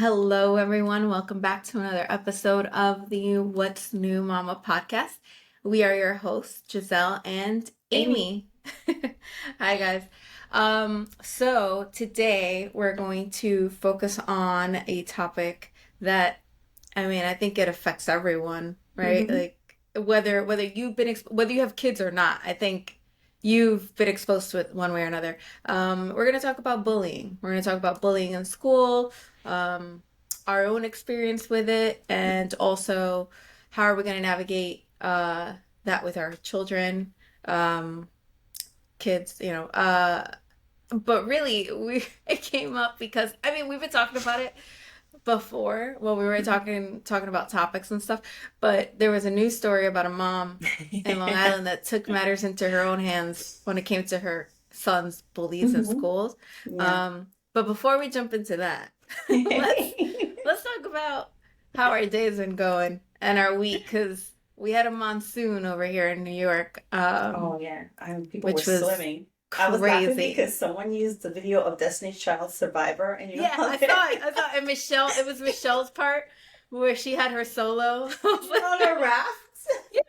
Hello, everyone. Welcome back to another episode of the What's New Mama podcast. We are your hosts, Giselle and Amy. Hi, guys. So today we're going to focus on a topic that, I think it affects everyone, right? Mm-hmm. Like whether whether you have kids or not, I think you've been exposed to it one way or another. We're going to talk about bullying. We're going to talk about bullying in school, um, our own experience with it, and also how are we going to navigate that with our children, um, kids, but really, it came up because we've been talking about it before while we were talking about topics and stuff, but there was a news story about a mom in Long Island that took matters into her own hands when it came to her son's bullies in Mm-hmm. schools. Yeah. But before we jump into that, let's let's talk about how our day's been going and our week, because we had a monsoon over here in New York, Oh yeah. People were which was swimming. I was laughing crazy. because someone used the video of Destiny's Child Survivor, and you know Yeah, how I saw it. I saw it. And it was Michelle's part where she had her solo. I was they're on a like, raft. yeah.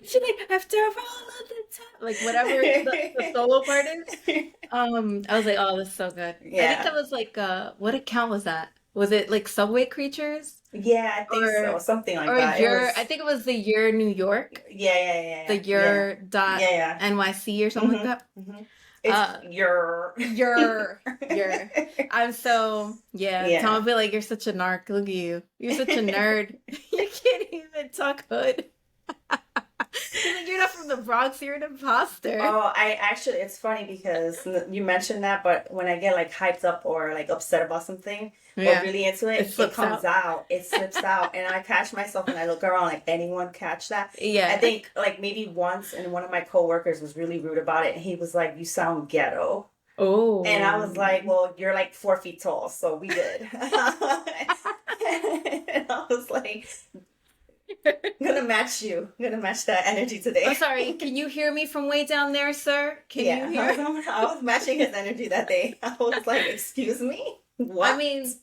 She like, after all of the time, like whatever the solo part is. I was like, oh, this is so good. I think Yeah. that was like, what account was that? Was it like Subway Creatures Yeah, I think so. or Something like or that. It your? I was. think it was the Year New York, Yeah, yeah, yeah, the yeah, Year dot yeah, yeah. NYC or something like Mm-hmm. that. Mm-hmm. It's Uh, your. you're. I'm so, yeah. Tom Yeah. will be like, you're such a narc. Look at you. You're such a nerd. You can't even talk hood. He's like, you're not from the Bronx. You're an imposter. Oh, it's funny because you mentioned that, but when I get like hyped up or like upset about something or Yeah, really into it it, it slips comes out. out, it slips out, and I catch myself and I look around like anyone catch that. I Yeah. think like maybe once, and one of my coworkers was really rude about it, and he was like, "You sound ghetto," and I was like, Oh. "Well, you're like 4 feet tall, so we good." And I was like, "I'm gonna match you. I'm gonna match that energy I'm today." sorry. Can you hear me from way down there, sir? Can you Yeah, hear? I was matching his energy that day. I was like, "Excuse me, I what?" mean,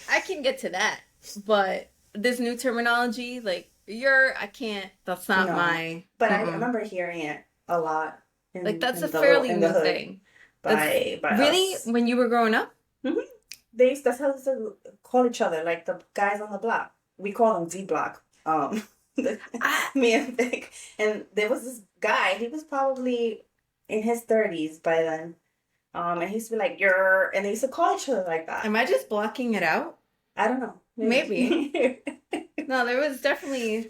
I can get to that, but this new terminology, like I can't. That's not No, my. but I Mm-mm. remember hearing it a lot Like that's a in the little fairly in the new hood thing. That's by really us. when you were growing up. hmm that's how they call each other, like the guys on the block. We call them D block. I Me and Vic, and there was this guy. He was probably in his 30s by then. And he used to be like, "You're," and they used to call each other like that. am I just blocking it out? I don't know, Maybe. maybe. No, there was definitely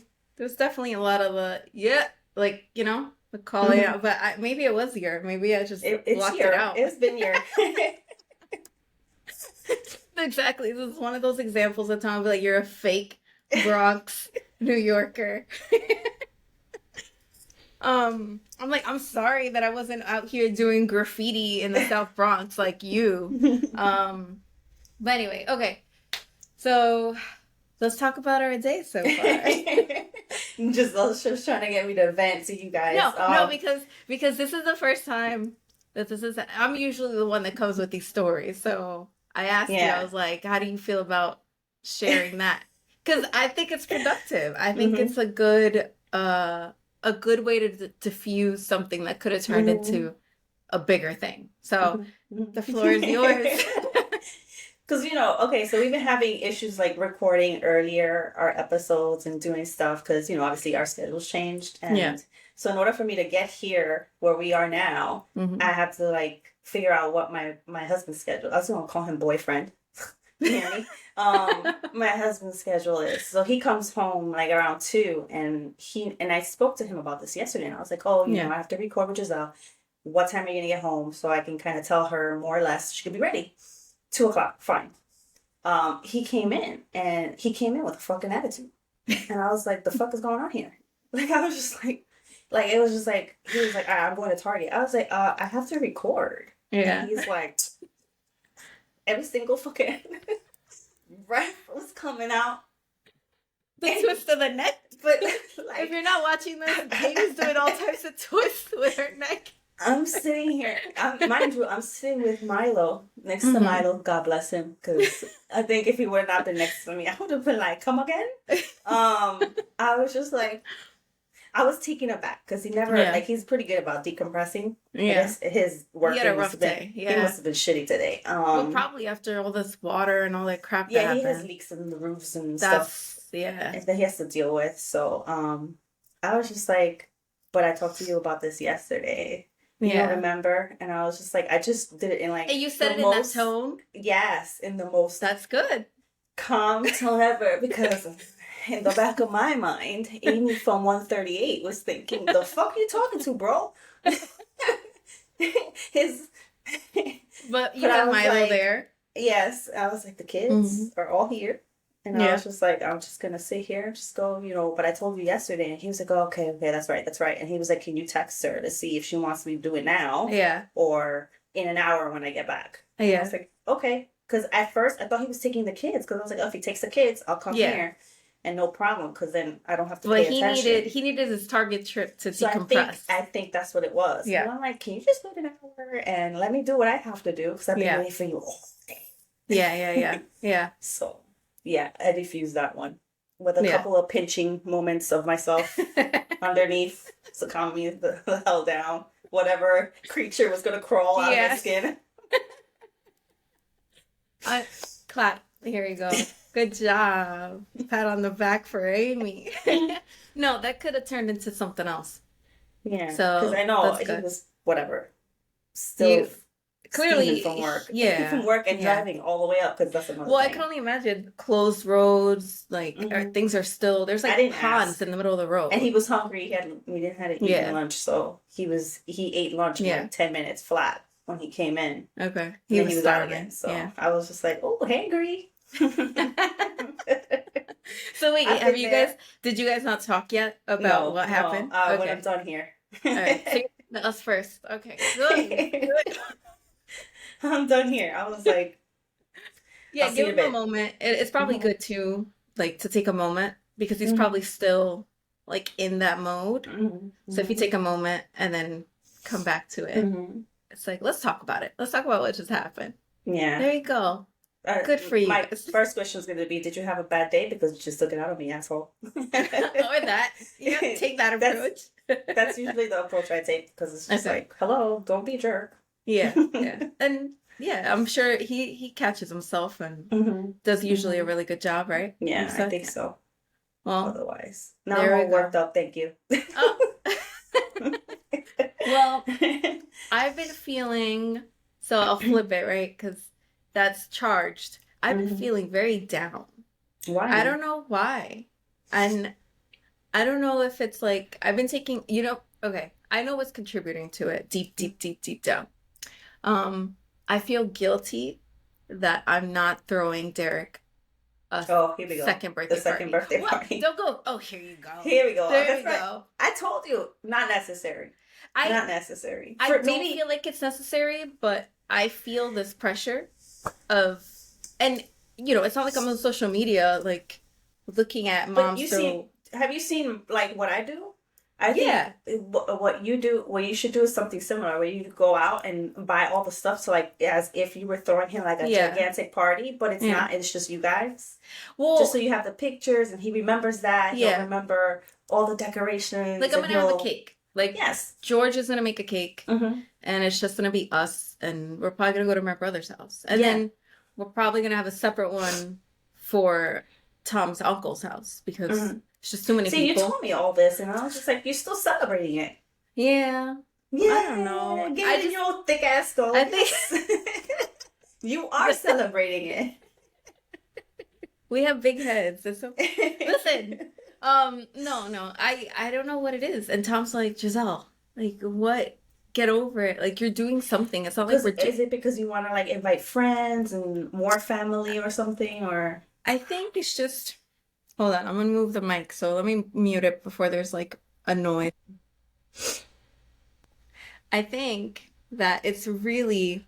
a lot of yeah, like the calling Mhm. out. But maybe it was your. Maybe I just It's blocked it your. out. It's been your. Exactly. This is one of those examples of time like you're a fake Bronx New Yorker. I'm like, I'm sorry that I wasn't out here doing graffiti in the South Bronx like you. Um, but anyway, okay. So let's talk about our day so far. just trying to get me to vent to you guys. No, because this is the first time that this is. I'm usually the one that comes with these stories, so I asked you. I Yeah. was like, "How do you feel about sharing that?" Because I think it's productive. I think hmm it's a good way to diffuse something that could have turned hmm into a bigger thing. So the floor is yours. Because, okay, so we've been having issues like recording earlier our episodes and doing stuff because, obviously our schedules changed. Yeah. And so, in order for me to get here where we are now, I hmm have to like figure out what my husband's schedule. I was going to call him boyfriend. You hear me? My husband's schedule is so he comes home like around 2, and I spoke to him about this yesterday, and I was like, oh, Yeah. I have to record with Giselle. What time are you gonna get home so I can kind of tell her more or less she could be ready? 2 o'clock, fine. He came in with a fucking attitude, and I was like, the fuck is going on here? Like I was just like it was just like he was like, I'm going to Target. I was like, I have to record, and Yeah. he's like, every single fucking breath was coming out. The And, twist of the neck. but If like you're not watching this, Amy's doing all types of twists with her neck. I'm sitting here. Mind you, I'm sitting with Milo next to Hmm. Milo. God bless him, because I think if he would not been next to me, I would have been like, "Come again." I was just like, I was taken aback because he never Yeah. like he's pretty good about decompressing. I Yeah. guess his He work had a day must rough have been day. he Yeah. must have been shitty today. Well, probably after all this water and all that crap that Yeah, he has happened. leaks in the roofs and stuff That's, yeah. that he has to deal with. So, I was just like, but I talked to you about this yesterday. You don't Yeah. remember? And I was just like, I just did it in like And you said the it in that most, tone. yes, in the most That's good. calm tone ever because in the back of my mind, Amy from 138 was thinking, the fuck you talking to, bro? His, But you but I had was Milo like, there. yes, I was like, the Hmm. kids are all here. And I Yeah. was just like, I'm just gonna sit here and just go, but I told you yesterday. And he was like, oh, okay, that's right, that's right. And he was like, can you text her to see if she wants me to do it now Yeah. or in an hour when I get back? And I Yeah. was like, okay. Because at first I thought he was taking the kids. Because I was like, oh, if he takes the kids, I'll come Yeah. here. And no problem. Because then I don't have to But pay attention. he needed his Target trip to So decompress. I think that's what it was. Yeah. And I'm like, can you just wait an hour and let me do what I have to do? Because I've been Yeah. waiting for you all day. Yeah. Yeah. So, yeah, I diffused that one with a Yeah. couple of pinching moments of myself underneath to calm me the hell down. Whatever creature was going to crawl out of my Yeah. skin. I clap. Here you go. Good job. Pat on the back for Amy. No, that could have turned into something else. Yeah. So Because I know that's he good. was, whatever, You still steaming clearly, from work. yeah, From work and yeah. driving all the way up because that's another Well, I thing. can only imagine closed roads, like things are still there's I like didn't ponds ask. in the middle of the road. And he was hungry. We didn't have to eat Yeah. lunch, so he ate lunch in Yeah. like 10 minutes flat when he came in. Okay. And He then was he was out starving. again. So Yeah. I was just like, oh, hangry. So wait, I've have been you there. guys did you guys not talk yet about what happened? When Okay. I'm done here. All right. So us first. Okay. Good. I'm done here. I was like, Yeah, I'll see give you in a him a bit. moment. It's probably Mhm. good to like to take a moment because he's Mhm. probably still like in that mode. Mhm. So if you take a moment and then come back to it, Mhm. it's like let's talk about it. Let's talk about what just happened. Yeah. There you go. Good for you My guys. first question is going to be, did you have a bad day? Because you just took it out on me, asshole. Or that. Yeah, take that approach. That's usually the approach I take because it's just Okay. like, hello, don't be a jerk. Yeah. And yeah, I'm sure he catches himself and Mhm. does usually a Mhm. really good job, right? Yeah, I So, think so. well, Otherwise, now I'm there we all worked go. up. Thank you. Oh. Well, I've been feeling, so I'll flip it, right? Because that's charged. I've been Mhm. feeling very down. Why? I don't know why. And I don't know if it's like, I've been taking, okay, I know what's contributing to it deep down. I feel guilty that I'm not throwing Derek a Here we go. second birthday The second party. birthday What? party. Don't go. Oh, here you go. Here we go. There That's we right. go. I told you, not necessary. Not necessary. I don't feel like it's necessary, but I feel this pressure of, and it's not like I'm on social media like looking at But moms throw. have you seen like what I do? I Yeah. think what you do, what you should do is something similar, where you go out and buy all the stuff, so like as if you were throwing him like a Yeah. gigantic party, but it's Yeah. not. It's just you guys. Well, Just so you have the pictures, and he remembers that. Yeah. He'll remember all the decorations. like I'm and gonna have a cake. Like Yes. George is gonna make a cake, Mm-hmm. and it's just gonna be us, and we're probably gonna go to my brother's house, and Yeah. then we're probably gonna have a separate one for Tom's uncle's house because Mhm. it's just too many See, people. you told me all this, and I was just like, you're still celebrating it. Yeah. Yeah. I don't know. Get in your thick ass though. I think You are celebrating it. we have big heads. It's okay. Listen, no, I don't know what it is. And Tom's like, Giselle, like what? Get over it. Like you're doing something. It's not like we're. Is it because you want to like invite friends and more family or something, or? I think it's just. Hold on, I'm gonna move the mic. So let me mute it before there's like a noise. I think that it's really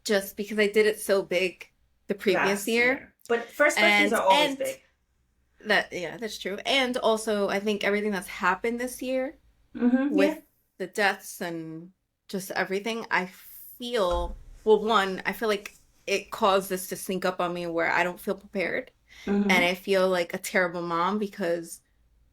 just because I did it so big the previous Last year. But first birthdays are always and big. that's true. And also I think everything that's happened this year Mm-hmm. with the deaths and just everything, I feel, well, one, I feel like it caused this to sneak up on me where I don't feel prepared. And Mhm. I feel like a terrible mom because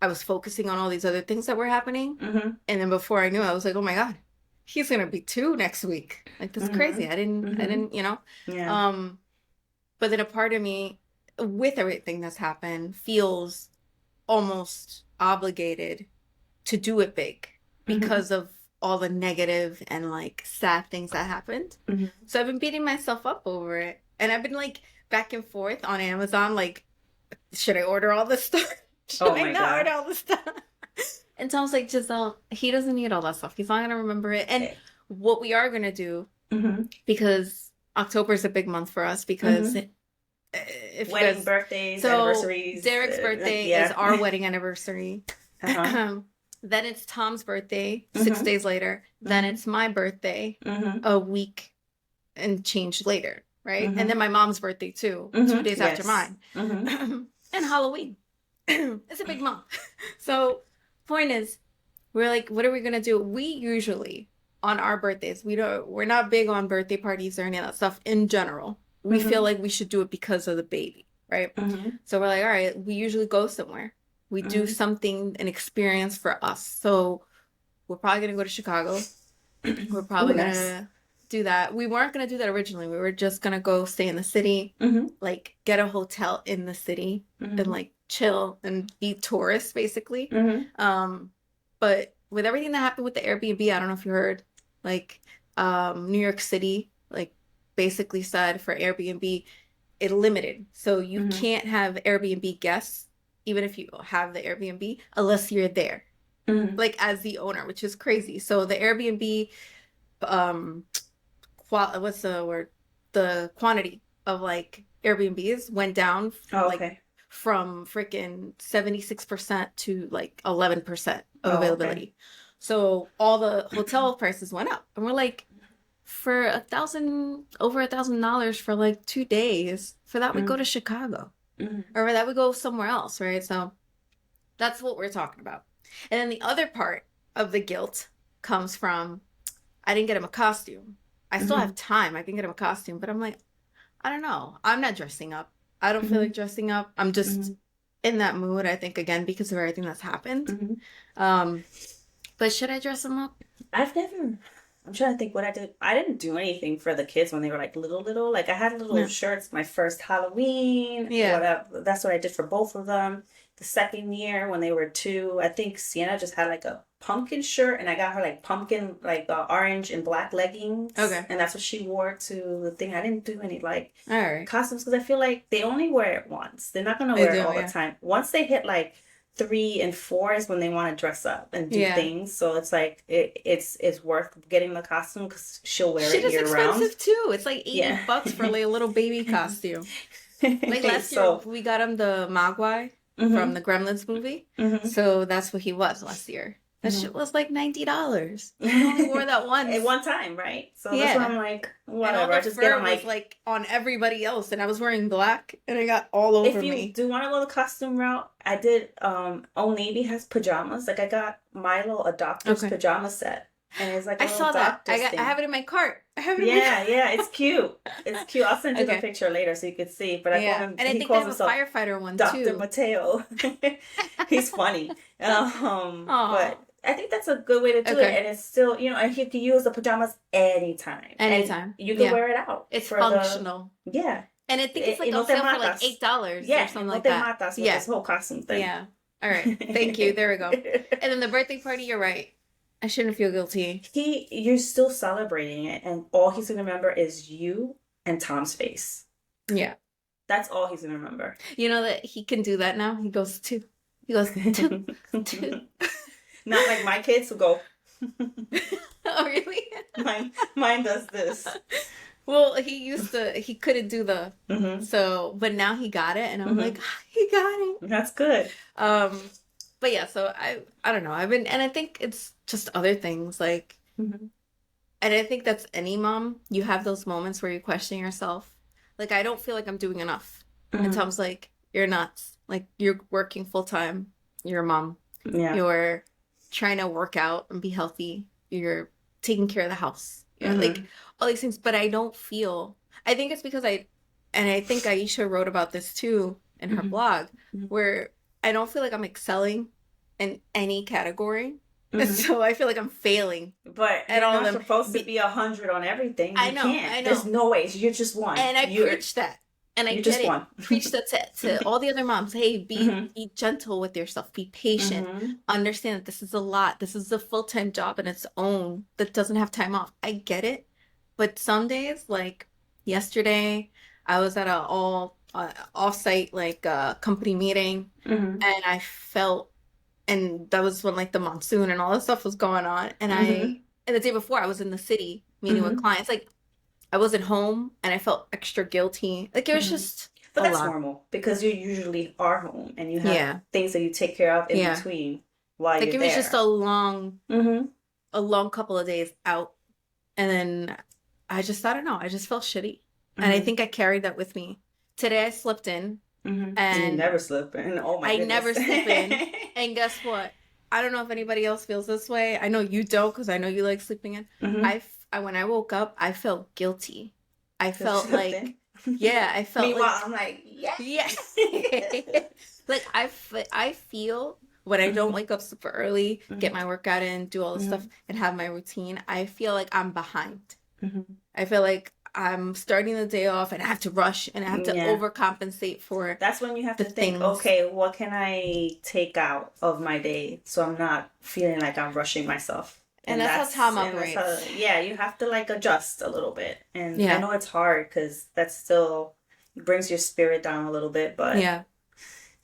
I was focusing on all these other things that were happening. Mhm. And then before I knew it, I was like, oh my God, he's gonna be two next week. Like that's crazy. Mhm. Mhm. I didn't, you know. Yeah. Um, but then a part of me, with everything that's happened, feels almost obligated to do it big Mhm. because of all the negative and like sad things that happened. Mhm. So I've been beating myself up over it. And I've been like back and forth on Amazon, like, should I order all this stuff? Should Oh I my not order God. all this stuff? And Tom's like, Giselle, he doesn't need all that stuff. He's not gonna remember it. And Eh. what we are gonna do, Mhm. because October is a big month for us, because Mhm. if you Wedding, guys, birthdays, so anniversaries. Derek's birthday is Yeah. our wedding anniversary. Uh-huh. Then it's Tom's birthday, six Mhm. days later. Then Mhm. it's my birthday, Mhm. a week and change later, right? And then Mhm. my mom's birthday too, two Mhm. days after Yes. mine. Mhm. And Halloween. It's a big month. So, point is, we're like, what are we gonna do? We usually on our birthdays, we're not big on birthday parties or any of that stuff in general. We feel Mhm. like we should do it because of the baby, right? Mhm. So we're like, all right, we usually go somewhere. We do Mhm. something, an experience for us. So we're probably gonna go to Chicago. We're Oh, probably nice. gonna do that. We weren't gonna do that originally. We were just gonna go stay in the city, Mhm. like get a hotel in the city and Mhm. like chill and be tourists basically. Mhm. Um, but with everything that happened with the Airbnb, I don't know if you heard, like New York City, like basically said for Airbnb, it limited. So you Mhm. can't have Airbnb guests, even if you have the Airbnb, unless you're there, Mhm. like as the owner, which is crazy. So the Airbnb um what's the word, the quantity of like Airbnbs went down Oh, like okay. from freaking 76% to like 11% of Oh, okay. availability. So all the hotel prices went up, and we're like, for over $1,000 for like 2 days, for that we go Mhm. to Chicago, Mhm. or that we go somewhere else, right? So that's what we're talking about. And then the other part of the guilt comes from, I didn't get him a costume. I still have Mhm. time. I can get him a costume, but I'm like, I don't know. I'm not dressing up. I don't feel like Mhm. dressing up. I'm just Mhm. in that mood, I think, again, because of everything that's happened. Mhm. Um, but should I dress him up? I've never. I'm trying to think what I did. I didn't do anything for the kids when they were like little. Like I had little Yeah. shirts my first Halloween. Yeah. Whatever. That's what I did for both of them. The second year when they were two, I think Sienna just had like a pumpkin shirt, and I got her like pumpkin, like orange and black leggings, Okay. and that's what she wore to the thing. I didn't do any like All right. costumes because I feel like they only wear it once. They're not gonna I wear do, it all the yeah. time. Once they hit like 3 and 4 is when they want to dress up and do Yeah. things. So it's like it's worth getting the costume because she'll wear Shit it is year round. expensive too. It's like Yeah. $80 for like a little baby costume. Like last year, So. we got him the Mogwai from Mhm. the Gremlins movie. Mhm. So that's what he was last year. That shit Mhm. was like $90. And he only wore that At once. one time, right? So that's why Yeah. I'm like, And all whatever. I the just get fur them was like, like on everybody else. And I was wearing black and it got all over if you me. do want to go the costume route, I did Old Navy has pajamas. Like I got Milo a doctor's Okay. pajama set. And it's like a I little saw that. doctor's I thing. have it in my cart. I have it in my Yeah, cart. yeah, it's cute. It's cute. I'll send you the Okay. picture later so you could see. But I call Yeah. him. And I He think they calls have a himself firefighter one Dr. too. Mateo. He's funny. Oh. But I think that's a good way to do it, Okay. and it's still, and he can use the pajamas anytime, and Anytime. you can Yeah. wear it out It's for the functional. yeah. And I think it's Y like no on te sale for like matas. $8 or Yeah, something no like te that. matas with Yeah. this whole costume thing. Yeah. All right. Thank you. There we go. And then the birthday party, you're right. I shouldn't feel guilty. You're still celebrating it, and all he's gonna remember is you and Tom's face. Yeah. That's all he's gonna remember. You know that he can do that now? He goes, two. He goes, two, two. Not like my kids who go. Oh, really? Mine does this. Well, he couldn't do Hmm. but now he got it, and I'm Hmm. like, he got it. That's good. But yeah, so I don't know. And I think it's just other things like, Hmm. and I think that's any mom. You have those moments where you question yourself. Like, I don't feel like I'm doing enough. And Hmm. Tom's like, you're nuts. Like, you're working full time. You're a mom. Yeah. You're trying to work out and be healthy. You're taking care of the house. Yeah, like Mhm. all these things. But I don't feel, I think it's because and I think Aisha wrote about this too in her Mhm. blog, Mhm. where I don't feel like I'm excelling in any category. And Mhm. so I feel like I'm failing But at you're all of not them. supposed to be 100 on everything. I You know, can't. I There's know. no ways. You're just one. And I preach that. And I You're get just it. one. Preach that to all the other moms. Hey, Mhm. be gentle with yourself. Be patient. Mhm. Understand that this is a lot. This is a full-time job in its own that doesn't have time off. I get it. But some days, like yesterday, I was at a all off-site like company meeting, Mhm. and I felt, and that was when like the monsoon and all this stuff was going on, Mhm. and the day before I was in the city meeting with Mhm. clients. Like I wasn't home and I felt extra guilty. Like it was Mhm. just But a that's lot. normal because you usually are home and you have Yeah. things that you take care of in Yeah. between while Like you're it was just there. Mhm. a long couple of days out. And then I don't know, I just felt shitty. And I Mhm. think I carried that with me. Today I slept in Mhm. And you and never slip in. Oh my I goodness. never sleep in. And guess what? I don't know if anybody else feels this way. I know you don't because I know you like sleeping in. Mhm. When I woke up, I felt guilty. I Because you felt slipped like, in. yeah, I felt Meanwhile, like I'm like, yes. yeah. Like I feel when I don't Mhm. wake up super early, get Mhm. my workout in, do all the stuff, Mhm. and have my routine, I feel like I'm behind. Mhm. I feel like I'm starting the day off and I have to rush and I have to Yeah. overcompensate for That's when you have the to think, things. okay, what can I take out of my day so I'm not feeling like I'm rushing myself. And that's how Tom And that's how, operates. yeah, you have to like adjust a little bit. And I Yeah. know it's hard because that still brings your spirit down a little bit, but Yeah.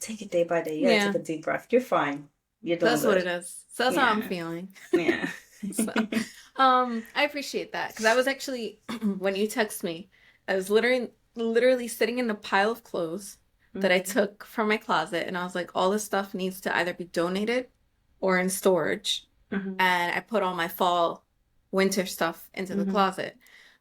take it day by day. You gotta take Yeah. a deep breath. You're fine. You're doing That's what good. it is. So that's how I'm Yeah. feeling. Yeah. So, I appreciate that because I was actually when you text me, I was literally sitting in a pile of clothes that I Mhm. took from my closet, and I was like, all this stuff needs to either be donated or in storage. Mhm. And I put all my fall, winter stuff into the Mhm. closet.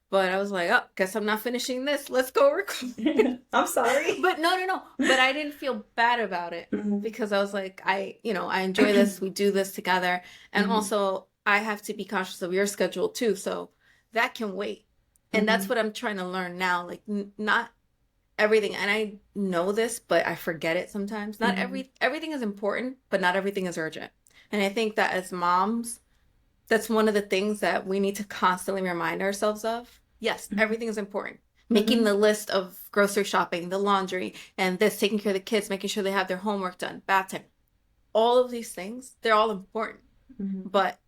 But I was like, oh, guess I'm not finishing this. Let's go record. I'm sorry. But no. But I didn't feel bad about it Mhm. because I was like, I enjoy this. We do this together. And Mhm. also, I have to be conscious of your schedule too. So that can wait. And that's Mhm. what I'm trying to learn now. Like, not everything. And I know this, but I forget it sometimes. Not Mhm. everything is important, but not everything is urgent. And I think that as moms, that's one of the things that we need to constantly remind ourselves of. Yes, Mhm. everything is important. Making Mhm. the list of grocery shopping, the laundry, and this, taking care of the kids, making sure they have their homework done, bath time. All of these things, they're all important, Mhm. but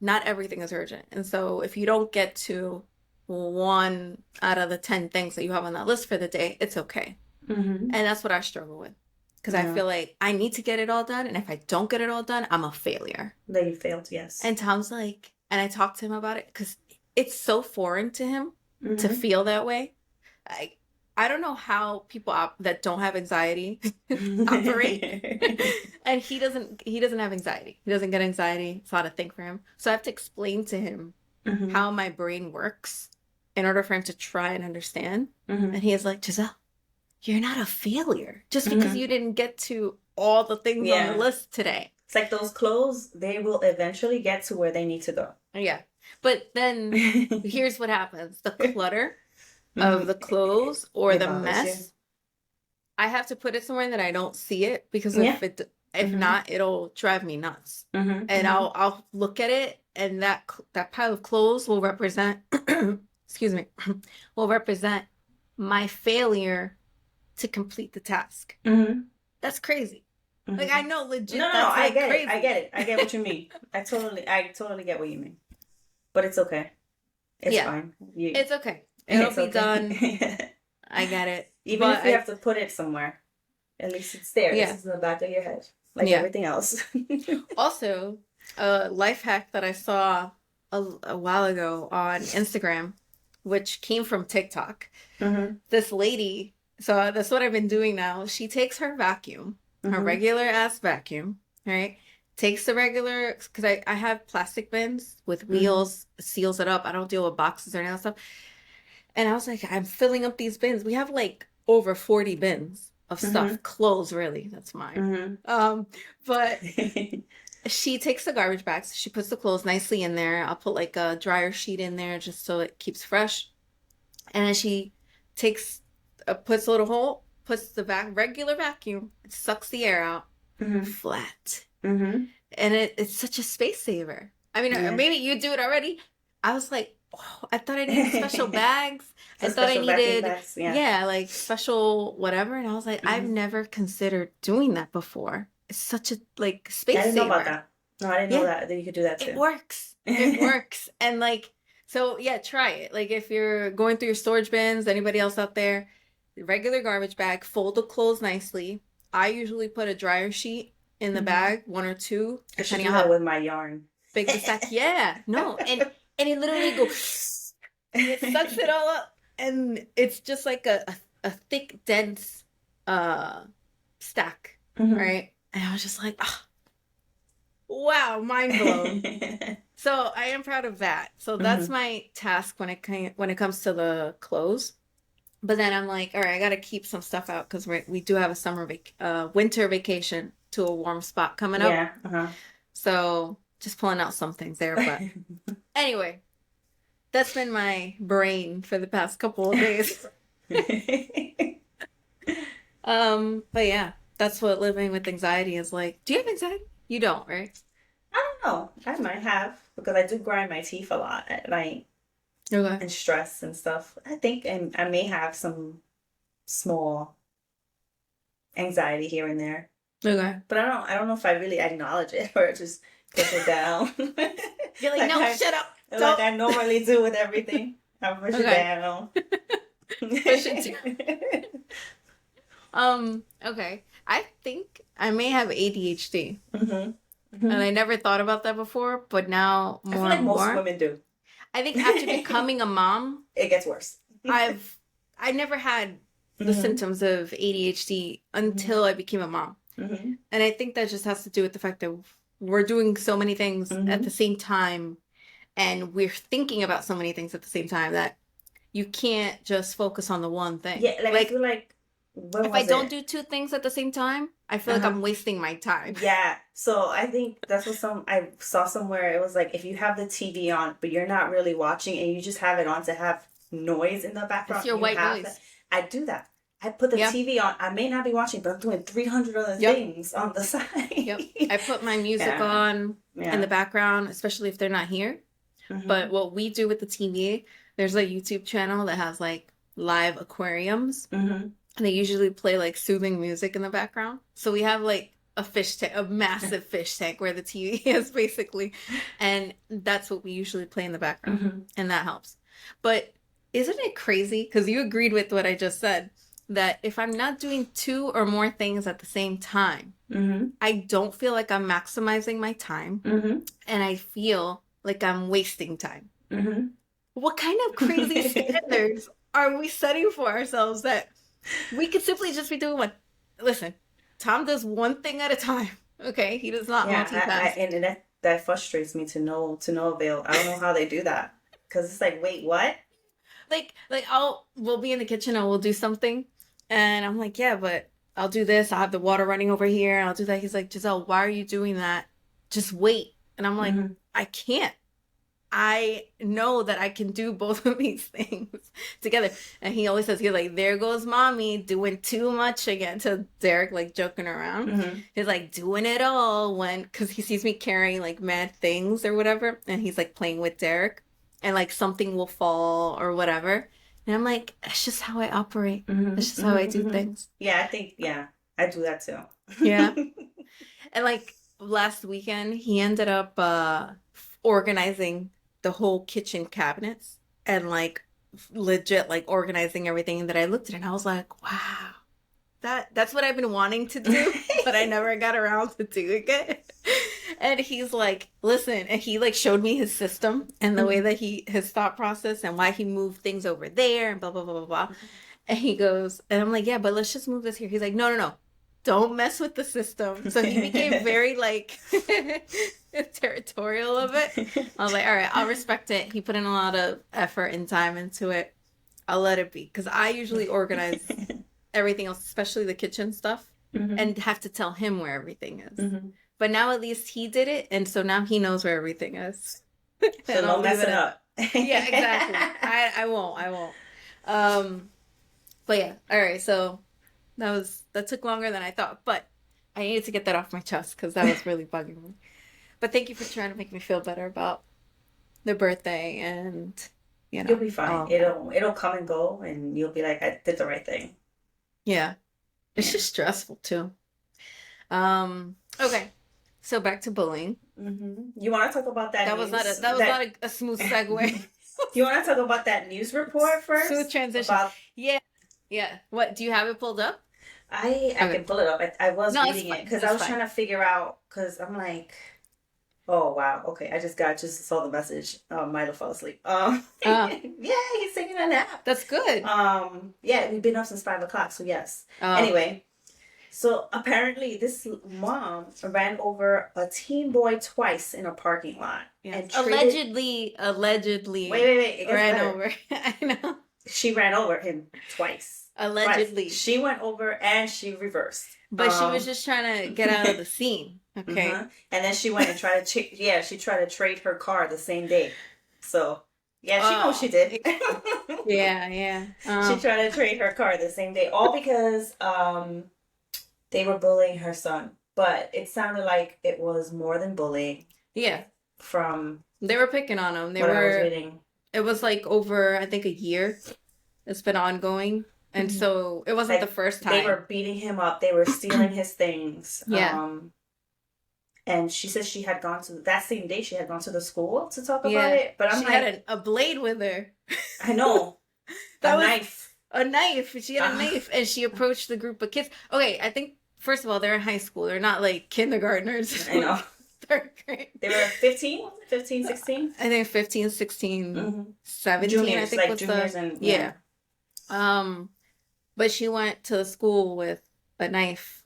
not everything is urgent. And so if you don't get to one out of the 10 things that you have on that list for the day, it's okay. Mhm. And that's what I struggle with because I Yeah. feel like I need to get it all done. And if I don't get it all done, I'm a failure. That you failed, yes. And Tom's like, and I talked to him about it because it's so foreign to him to Mhm. feel that way. I I don't know how people that don't have anxiety operate. And he doesn't have anxiety. He doesn't get anxiety. It's not a thing for him. So I have to explain to him Mhm. how my brain works in order for him to try and understand. And Mhm. he is like, Giselle, you're not a failure just because Mhm. you didn't get to all the things on the Yeah. list today. It's like those clothes, they will eventually get to where they need to go. Yeah. But then here's what happens. The clutter of Mhm. the clothes or It the bothers you. mess, I have to put it somewhere that I don't see it because Yeah. if Mhm. not, it'll drive me nuts. Mhm. And Mhm. I'll look at it and that pile of clothes will represent excuse me, will represent my failure to complete the task. Mhm. That's crazy. Like I Mhm. know No, legit no, no. that's I like get it. I crazy. get it. I get what you mean. I totally get what you mean. But it's okay. It's Yeah. fine. You, It's okay. It'll it's be done. okay. I get it. Even But if you have to put it somewhere, at least it's there. It's yeah. in the back of your head, like Yeah. everything else. Also, a life hack that I saw a while ago on Instagram, which came from TikTok. Mhm. This lady, so that's what I've been doing now. She takes her vacuum, her Mhm. regular ass vacuum, right? Takes the regular, because I have plastic bins with Mhm. wheels, seals it up. I don't deal with boxes or any of that stuff. And I was like, I'm filling up these bins. We have like over 40 bins of stuff, Mhm. clothes, really. That's mine. Mhm. But she takes the garbage bags. She puts the clothes nicely in there. I'll put like a dryer sheet in there just so it keeps fresh. And then she takes, puts a little hole, puts the regular vacuum, sucks the air out, Mm-hmm. flat. Mm-hmm. And it's such a space saver. I mean, Yeah. maybe you do it already. I was like, oh, I thought I needed special bags. I thought I Special vacuum needed, bags. Yeah. yeah, like special whatever. And I was like, I've Mm-hmm. never considered doing that before. It's such a like I space didn't know about saver. that. No, I didn't know Yeah, that you could do that it too. works. It works. And like, so yeah, try it. Like if you're going through your storage bins, anybody else out there, regular garbage bag, fold the clothes nicely. I usually put a dryer sheet in the Mm-hmm. bag, one or two, I should depending do on that how with my yarn. big the stack. Yeah, no, and it literally goes, and it sucks it all up, and it's just like a thick, dense stack, Mm-hmm. right? And I was just like, oh, wow, mind blown. So I am proud of that. So that's Mm-hmm. my task when it comes to the clothes. But then I'm like, all right, I got to keep some stuff out because we do have a winter vacation to a warm spot coming up. Yeah. Uh-huh. So just pulling out some things there. But anyway, that's been my brain for the past couple of days. But yeah, that's what living with anxiety is like. Do you have anxiety? You don't, right? I don't know. I might have because I do grind my teeth a lot at night Okay. and stress and stuff. I think I may have some small anxiety here and there, Okay. but I don't know if I really acknowledge it or just push it down. You're like, no, shut up. Like Don't. I normally do with everything. I push it Okay. down. Push it okay. I think I may have ADHD. Mm-hmm. And Mm-hmm. I never thought about that before, but now I feel more like and most more. women do. I think after becoming a mom, It gets worse. I never had the Mm-hmm. symptoms of ADHD until I became a mom. Mm-hmm. And I think that just has to do with the fact that we're doing so many things at Mm-hmm. the same time and we're thinking about so many things at the same time that you can't just focus on the one thing. Yeah, like I Like feel like when if I was don't it? do two things at the same time, I feel like Uh-huh. I'm wasting my time. Yeah. So I think that's what I saw somewhere. It was like if you have the TV on, but you're not really watching, and you just have it on to have noise in the It's background. your You white have that. noise. I do that. I put the Yeah. TV on. I may not be watching, but I'm doing 300 other Yep. things on the side. Yep. I put my music Yeah. on in Yeah. the background, especially if they're not here. Mm-hmm. But what we do with the TV, there's a YouTube channel that has like live aquariums. Mm-hmm. And they usually play like soothing music in the background. So we have like a fish tank, a massive fish tank where the TV is basically. And that's what we usually play in the background. Mm-hmm. And that helps. But isn't it crazy? Because you agreed with what I just said, that if I'm not doing two or more things at the same time, Mm-hmm. I don't feel like I'm maximizing my time. Mm-hmm. And I feel like I'm wasting time. Mm-hmm. What kind of crazy standards are we setting for ourselves that we could simply just be doing one? Listen, Tom does one thing at a time. Okay, he does not Yeah, multitask. and that frustrates me to no avail. I don't know how they do that because it's like, wait, what? Like we'll be in the kitchen and we'll do something, and I'm like, yeah, but I'll do this. I'll have the water running over here, and I'll do that. He's like, Giselle, why are you doing that? Just wait. And I'm like, Mm-hmm. I can't. I know that I can do both of these things together. And he always says, he's like, there goes mommy doing too much again, to Derek, like joking around. Mm-hmm. He's like doing it all because he sees me carrying like mad things or whatever. And he's like playing with Derek and like something will fall or whatever. And I'm like, that's just how I operate. Mm-hmm. That's just how I do Mm-hmm. things. Yeah, I think, yeah, I do that too. Yeah. And like last weekend, he ended up organizing the whole kitchen cabinets and like legit like organizing everything that I looked at, and I was like, wow, that's what I've been wanting to do, but I never got around to doing it. And he's like, listen, and he like showed me his system and the way that his thought process and why he moved things over there and blah blah blah blah blah. And he goes, and I'm like, yeah, but let's just move this here. He's like, no, don't mess with the system. So he became very like territorial of it. I was like, all right, I'll respect it. He put in a lot of effort and time into it. I'll let it be. Because I usually organize everything else, especially the kitchen stuff, Mm-hmm. and have to tell him where everything is. Mm-hmm. But now at least he did it, and so now he knows where everything is. So And I'll don't leave mess it it at up. yeah, exactly. I won't. I won't. But yeah, all right. So that took longer than I thought, but I needed to get that off my chest because that was really bugging me. But thank you for trying to make me feel better about the birthday and You'll be fine. all of that. It'll come and go, and you'll be like, I did the right thing. Yeah, it's Yeah. just stressful too. Okay, so back to bullying. You want to talk about that news? That was not a smooth segue. You want to talk about that news report Smooth first? transition. About Yeah, yeah. What do you have it pulled up? I Okay. can pull it up. I was No, it's reading it fine. because I It's was fine. trying to figure out because I'm like, oh wow, okay. I just saw the message. Milo fell asleep. Uh, Yeah, he's taking a nap. that's good. Yeah, we've been up since 5 o'clock. So yes. Oh, Anyway, so apparently this mom ran over a teen boy twice in a parking lot yes. and treated. Allegedly Wait. It gets ran better. over. I know. She ran over him twice. Allegedly. Twice. She went over and she reversed. But she was just trying to get out of the scene. Okay. And then she went and tried to she tried to trade her car the same day. So yeah, she knows she did. Yeah. She tried to trade her car the same day, all because they were bullying her son. But it sounded like it was more than bullying. Yeah. From They were picking on him. what I was reading. It was like over, I think, a year. It's been ongoing. And so it wasn't Like, the first time. They were beating him up. They were stealing his things. Yeah. And she said she had gone to that same day. She had gone to the school to talk about it. But she had a blade with her. I know, knife. A knife. She had a knife, and she approached the group of kids. Okay, I think first of all they're in high school. They're not like kindergartners. I know. Third grade. They were 15, 16? I think 15, 16, 17. Juniors, I think like was juniors the yeah. But she went to school with a knife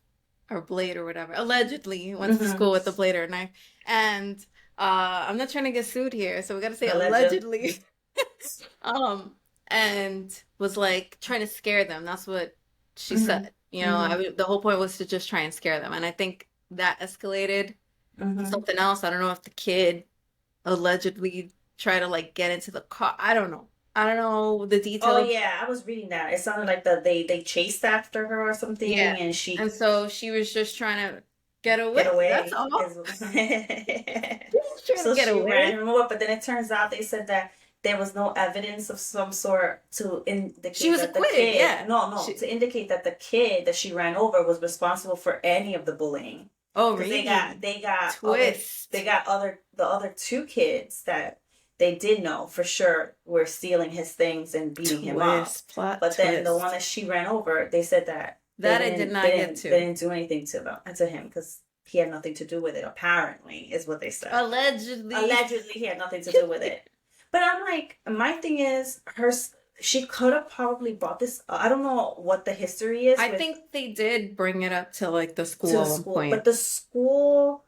or blade or whatever. Allegedly went to school with a blade or a knife. And I'm not trying to get sued here, so we gotta say allegedly. And was like trying to scare them. That's what she said. You know, the whole point was to just try and scare them. And I think that escalated something else. I don't know if the kid allegedly tried to like get into the car. I don't know the details. Oh yeah, I was reading that. It sounded like they chased after her or something, and so she was just trying to get away. That's all. So she ran him over, but then it turns out they said that there was no evidence of some sort to indicate she was that acquitted. The kid, Yeah, to indicate that the kid that she ran over was responsible for any of the bullying. Oh really? They got twist. The other two kids that they did know for sure were stealing his things and beating him up. But then the one that she ran over, they said that I did not get to. They didn't do anything to him because he had nothing to do with it. Apparently, is what they said. Allegedly, he had nothing to do with it. But I'm like, my thing is, she could have probably brought this. I don't know what the history is. I think they did bring it up to like the school point. But the school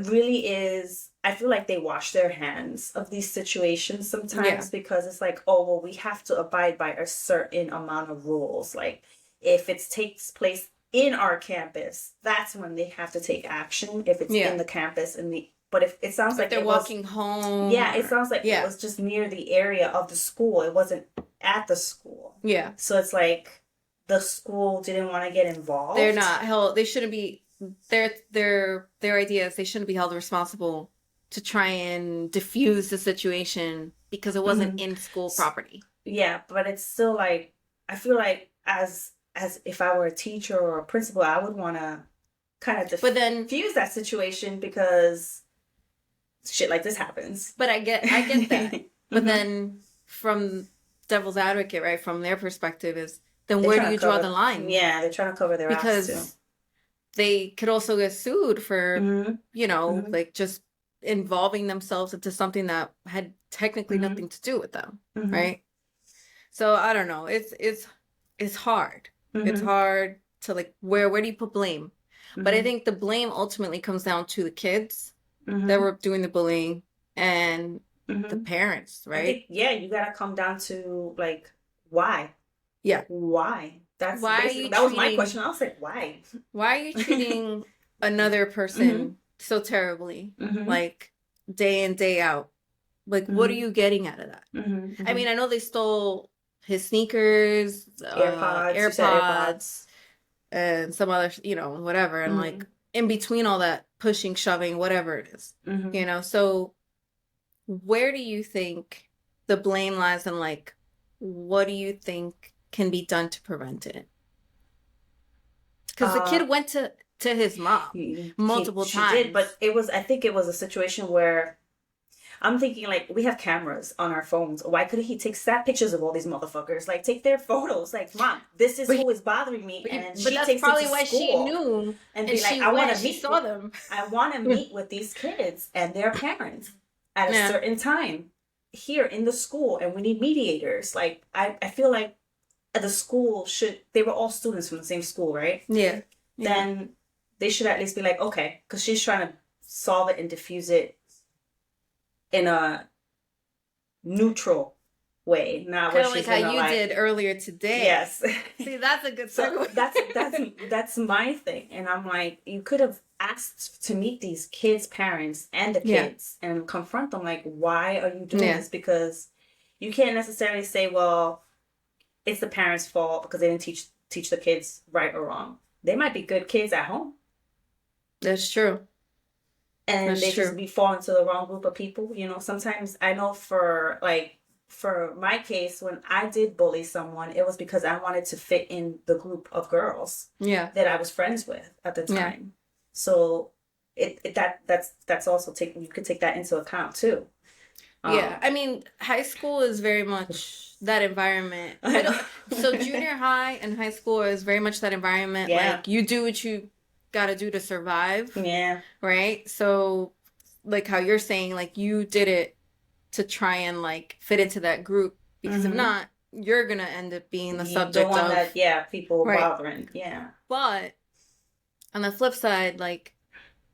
really is. I feel like they wash their hands of these situations sometimes because it's like, oh well, we have to abide by a certain amount of rules. Like if it takes place in our campus, that's when they have to take action. If it's in the campus but if it sounds like they're walking home. Yeah, it sounds like it was just near the area of the school. It wasn't at the school. Yeah. So it's like the school didn't want to get involved. They're not held. They shouldn't be. Their idea is they shouldn't be held responsible to try and diffuse the situation because it wasn't in school property. Yeah, but it's still like I feel like as if I were a teacher or a principal, I would want to kind of diffuse that situation because shit like this happens. But I get that. But then from devil's advocate, right, from their perspective is then where do you draw the line? Yeah, they're trying to cover their ass too. They could also get sued for, like just involving themselves into something that had technically nothing to do with them, right? So I don't know. It's hard. It's hard to like where do you put blame? But I think the blame ultimately comes down to the kids that were doing the bullying and the parents, right? You gotta come down to like why? Yeah, why? That was my question. I was like, why? Why are you treating another person so terribly, Mm-hmm. like day in, day out. Like, what are Mm-hmm. you getting out of that? Mm-hmm. I mean, I know they stole his sneakers, AirPods. You said AirPods. AirPods, and some other, whatever. And Mm-hmm. like in between all that, pushing, shoving, whatever it is, Mm-hmm. So where do you think the blame lies, and like, what do you think can be done to prevent it? Because the Uh, kid went to his mom multiple she did, but times. I think it was a situation where I'm thinking like we have cameras on our phones. Why couldn't he take snap pictures of all these motherfuckers? Like take their photos. Like, mom, this is who is bothering me, and But she that's takes it probably to why she school knew, and and be like, she I want went. to She meet saw with, them. I want to meet with these kids and their parents at a Yeah. certain time here in the school, and we need mediators. Like I feel like the school should. They were all students from the same school, right? Yeah. Then they should at least be like, okay, because she's trying to solve it and diffuse it in a neutral way, not Kind where of like she's how gonna you like. did earlier today. Yes. See, that's a good So segue. that's my thing, and I'm like, you could have asked to meet these kids' parents and the Yeah. kids and confront them like, why are you doing Yeah. this? Because you can't necessarily say, well, it's the parents' fault because they didn't teach the kids right or wrong. They might be good kids at home, That's true. and That's they true. just be falling to the wrong group of people. Sometimes I know for my case, when I did bully someone, it was because I wanted to fit in the group of girls Yeah. that I was friends with at the Yeah. time. So that's also you could take that into account too. Yeah. I mean, high school is very much that environment. I know. So junior high and high school is very much that environment. Yeah. Like, you do what you gotta do to survive. Yeah. Right? So, like how you're saying, like, you did it to try and like fit into that group, because if not, you're gonna end up being the subject one of that people Right. bothering. Yeah. But on the flip side, like,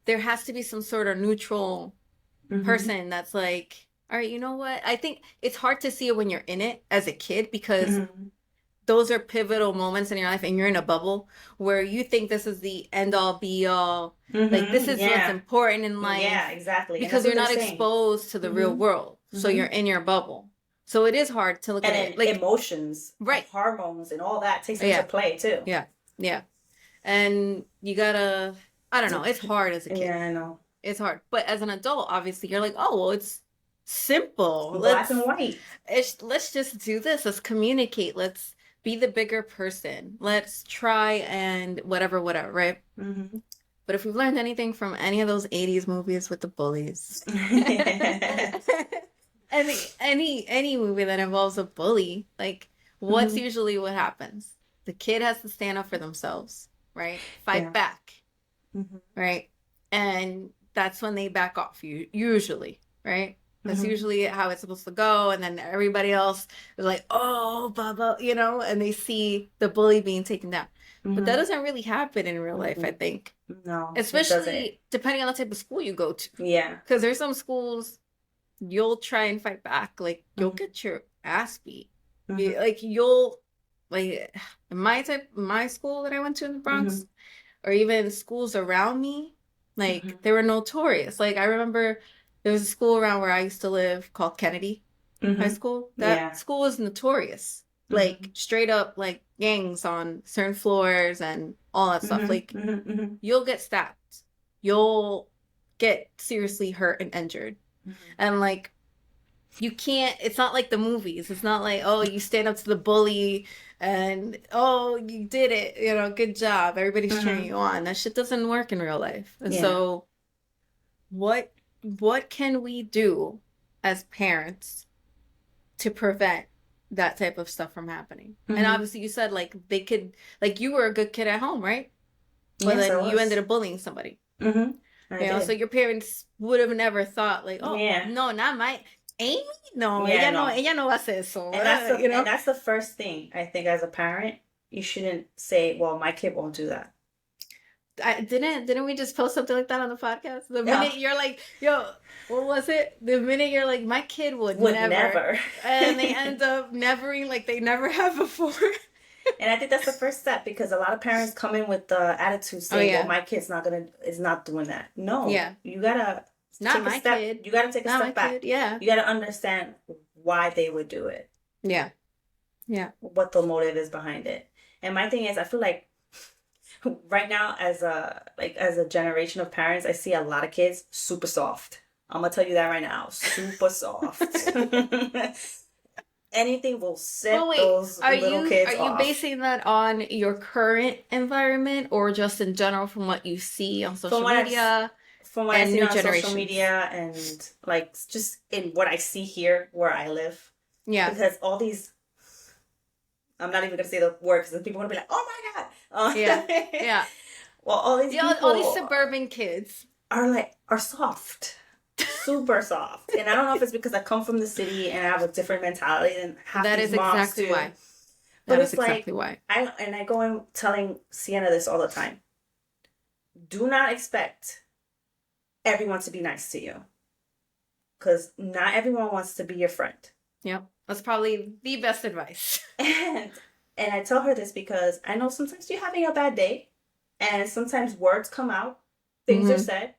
there has to be some sort of neutral person that's like, all right, you know what? I think it's hard to see it when you're in it as a kid, because those are pivotal moments in your life, and you're in a bubble where you think this is the end all be all. Like, this is what's important in life. Yeah, exactly. Because you're not exposed to the real world. So you're in your bubble. So it is hard to look at it. Like, emotions, right, hormones and all that takes into play too. Yeah. Yeah. And you gotta, I don't know, it's hard as a kid. Yeah, I know. It's hard. But as an adult, obviously, you're like, oh, well, it's simple. Black and white. Let's just do this. Let's communicate. Let's be the bigger person. Let's try and whatever, right? But if we've learned anything from any of those 80s movies with the bullies, any movie that involves a bully, like, what's usually what happens? The kid has to stand up for themselves, right? Fight back, right? And that's when they back off, usually, right? That's usually how it's supposed to go. And then everybody else is like, oh, blah, blah, and they see the bully being taken down. But that doesn't really happen in real life, I think. No. Especially depending on the type of school you go to. Yeah. Because there's some schools you'll try and fight back. Like, you'll get your ass beat. Like, in my school that I went to in the Bronx, or even schools around me, like, they were notorious. Like, I remember there was a school around where I used to live called Kennedy High School. That school was notorious. Like, straight up, like, gangs on certain floors and all that stuff. Like, you'll get stabbed. You'll get seriously hurt and injured. And, like, you can't, it's not like the movies. It's not like, oh, you stand up to the bully and, oh, you did it. Good job. Everybody's cheering you on. That shit doesn't work in real life. And so what can we do as parents to prevent that type of stuff from happening? And obviously you said, like, they could, like, you were a good kid at home, right? But yes, then you ended up bullying somebody. So your parents would have never thought, like, oh, no, not my Amy. No, ella no hace eso. And that's the first thing, I think, as a parent. You shouldn't say, well, my kid won't do that. Didn't we just post something like that on the podcast? The minute you're like, yo, what was it? The minute you're like, my kid would never. And they end up nevering like they never have before. And I think that's the first step, because a lot of parents come in with the attitude saying, well, yeah. my kid's is not doing that. No, Yeah. you gotta Not take a my step. kid. You gotta take a Not my step back. kid. Yeah. You gotta understand why they would do it, Yeah. Yeah. what the motive is behind it. And my thing is, I feel like right now, as a generation of parents, I see a lot of kids super soft. I'm gonna tell you that right now, super soft. Anything will Well, set wait. those little kids Are you off. basing that on your current environment or just in general from what you see on From social what media from what I've and seen new on social generations? media, and like just in what I see here where I live, Yeah. because all these, I'm not even gonna say the word because people are gonna be like, oh my Yeah. god. Yeah. Well, all these Yeah. All these people suburban kids. are soft, super soft, and I don't know if it's because I come from the city and I have a different mentality than half That these is moms exactly do. why. But That is it's like exactly why. I go in telling Sienna this all the time. Do not expect everyone to be nice to you, because not everyone wants to be your friend. Yep. That's probably the best advice. And I tell her this because I know sometimes you're having a bad day, and sometimes words come out, things are Mm-hmm. said,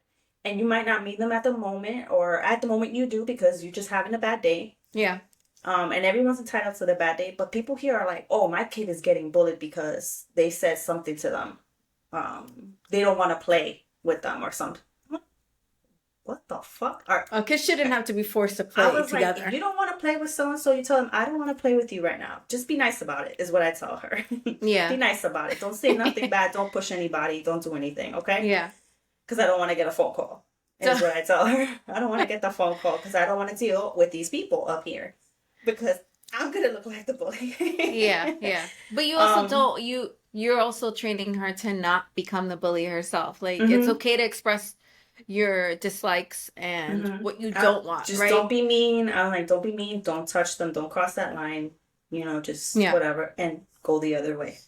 and you might not mean them at the moment, or at the moment you do because you're just having a bad day. Yeah. And everyone's entitled to their bad day, but people here are like, "Oh, my kid is getting bullied because they said something to them. They don't want to play with them or something." What the fuck? Kids shouldn't have to be forced to I play was like, if together. you don't want to play with so and so, you tell them, I don't want to play with you right now. Just be nice about it, is what I tell her. Be Yeah. nice about it. Don't say nothing bad. Don't push anybody. Don't do anything, okay? Yeah. Because I don't want to get a phone call, is what I tell her. I don't want to get the phone call because I don't want to deal with these people up here, because I'm going to look like the bully. Yeah. Yeah. But you also don't, you're also training her to not become the bully herself. Like, it's Mm-hmm. okay to express your dislikes and Mm-hmm. what you don't want, Just don't right? be mean. I'm like, don't be mean. Don't touch them. Don't cross that line. Just Yeah. whatever. And go the other way,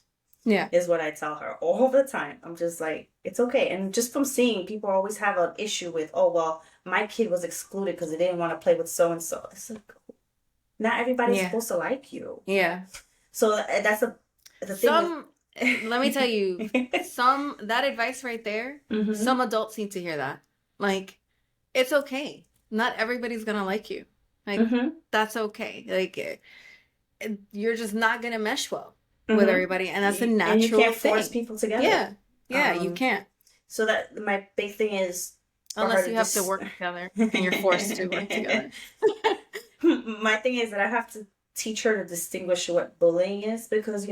Yeah. is what I tell her all the time. I'm just like, it's okay. And just from seeing, people always have an issue with, oh, well, my kid was excluded because they didn't want to play with so and so. It's like, not everybody's Yeah. supposed to like you. Yeah. So that's the thing. Let me tell you, that advice right there, Mm-hmm. some adults need to hear that. Like, it's okay. Not everybody's gonna like you. Like, Mm-hmm. that's okay. Like, you're just not gonna mesh well with Mm-hmm. everybody, and that's a And you natural can't force thing. people together. Yeah. Yeah, you can't. So that my big thing is, Unless you have to work together and you're forced to work together. My thing is that I have to teach her to distinguish what bullying is, because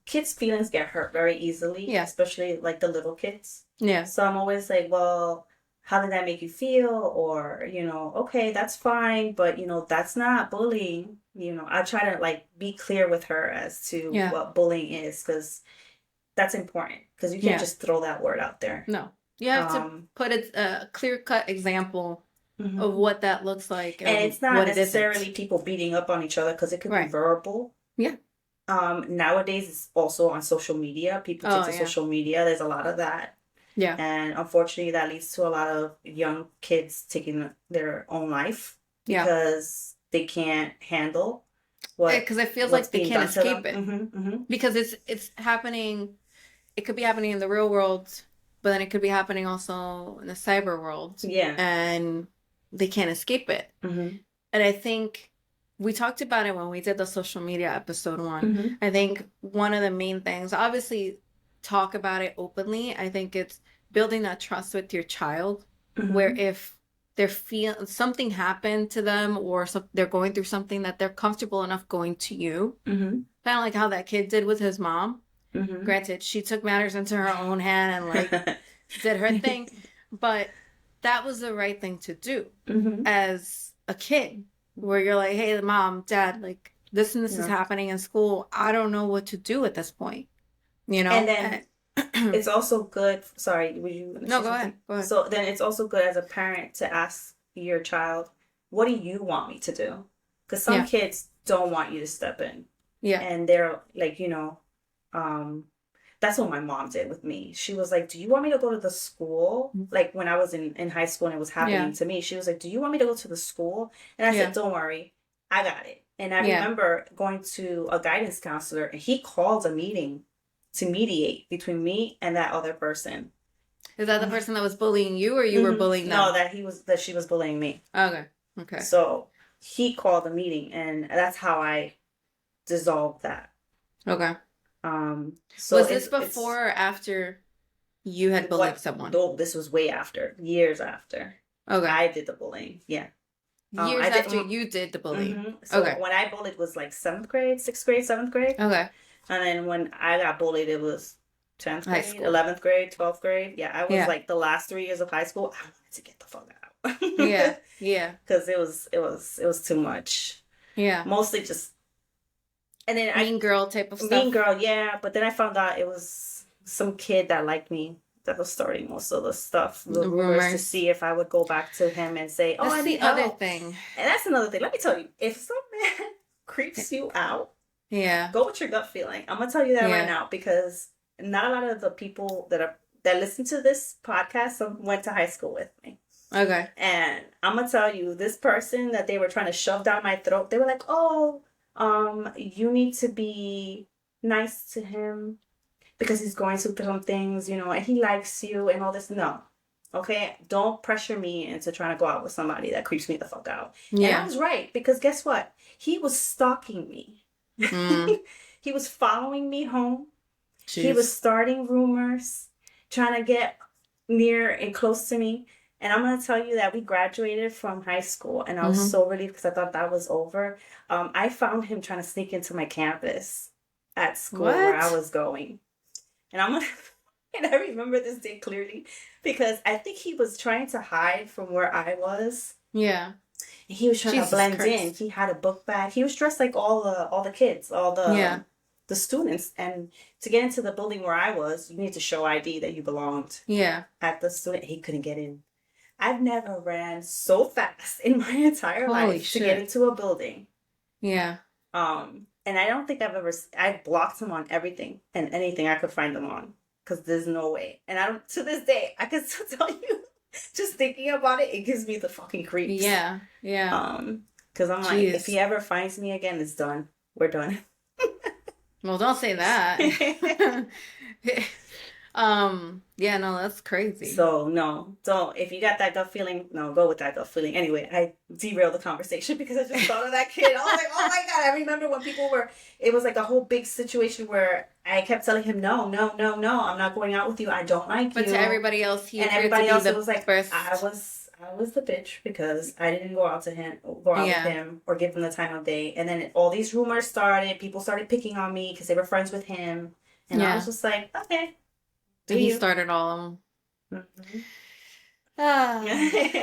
kids' feelings get hurt very easily, Yeah. especially like the little kids. Yeah. So I'm always like, well, how did that make you feel? Or, okay, that's fine, but that's not bullying. I try to like be clear with her as to Yeah. what bullying is, because that's important, because you can't Yeah. just throw that word out there. No. You have to put a clear-cut example Mhm. of what that looks like And it's not what it necessarily isn't. people beating up on each other, because it could be Right. verbal. Yeah. Nowadays it's also on social media. People take to yeah. social media. There's a lot of that. Yeah. And unfortunately that leads to a lot of young kids taking their own life Yeah. because they can't handle Because it feels like what's they being can't done to escape them. it. Because it's happening. It could be happening in the real world, but then it could be happening also in the cyber world, Yeah. and they can't escape it. Mm-hmm. And I think we talked about it when we did the social media episode 1. Mm-hmm. I think one of the main things, obviously, talk about it openly. I think it's building that trust with your child, Mm-hmm. where if something happened to them, or they're going through something, that they're comfortable enough going to you. Mm-hmm. Kind of like how that kid did with his mom. Mm-hmm. Granted, she took matters into her own hand and like did her thing, but that was the right thing to do Mm-hmm. as a kid, where you're like, hey, mom, dad, like this and this is happening in school. I don't know what to do at this point, And then it's also good. Sorry, would you? No, go ahead. Go ahead. So then it's also good as a parent to ask your child, what do you want me to do? Because some kids don't want you to step in. Yeah. And they're like, that's what my mom did with me. She was like, do you want me to go to the school? Like when I was in high school and it was happening to me, she was like, do you want me to go to the school? And I said, don't worry, I got it. And I Yeah. remember going to a guidance counselor, and he called a meeting to mediate between me and that other person. Is that the person that was bullying you, or you were Mhm. bullying No, them? that she was bullying me. Okay. Okay. So he called a meeting, and that's how I dissolved that. Okay. So Was this before or after you had bullied someone? though this was way after, years after Okay. I did the bullying. Yeah. Years I did. after you did the bullying. So Okay. when I bullied was like 7th grade, 6th grade, 7th grade. Okay. And then when I got bullied, it was 10th High grade, school. 11th grade, 12th grade. Yeah, I was Yeah. like the last 3 years of high school. I wanted to get the fuck out. Yeah. Yeah. Because it was too much. Yeah. Mostly just, and then Mean girl type of stuff. mean girl, yeah. But then I found out it was some kid that liked me that was starting most of the stuff, the rumors, to see if I would go back to him and say, "Oh, That's I the need other help." thing. And that's another thing. Let me tell you, if some man creeps you out, Yeah. go with your gut feeling. I'm gonna tell you that Yeah. right now, because not a lot of the people that listen to this podcast, some went to high school with me. Okay. And I'm gonna tell you, this person that they were trying to shove down my throat, they were like, "Oh, you need to be nice to him because he's going through some things, and he likes you and all this." No. Okay? Don't pressure me into trying to go out with somebody that creeps me the fuck out. Yeah. And I was right, because guess what? He was stalking me. He was following me home. Jeez. He was starting rumors, trying to get near and close to me. And I'm going to tell you that we graduated from high school, and I was so relieved because I thought that was over. I found him trying to sneak into my campus at school where I was going. And and I remember this day clearly because I think he was trying to hide from where I was. Yeah. And he was trying to blend in. He had a book bag. He was dressed like all the kids, all the students. And to get into the building where I was, you need to show ID that you belonged. Yeah. At the student. He couldn't get in. I've never ran so fast in my entire life to get into a building. Yeah. And I don't think I blocked him on everything and anything I could find him on, because there's no way. And to this day, I can still tell you, just thinking about it, it gives me the fucking creeps. Yeah. Yeah. Because I'm like, if he ever finds me again, it's done. We're done. Well, don't say that. Yeah, no, that's crazy. So no, don't. If you got that gut feeling, no, go with that gut feeling. Anyway, I derailed the conversation because I just thought of that kid. I was like, oh my God. I remember when it was like a whole big situation where I kept telling him, no, I'm not going out with you. I don't like you. But to everybody else, it was like, I was the bitch because I didn't go out with him or give him the time of day. And then all these rumors started. People started picking on me because they were friends with him. And I was just like, okay. He started all of them.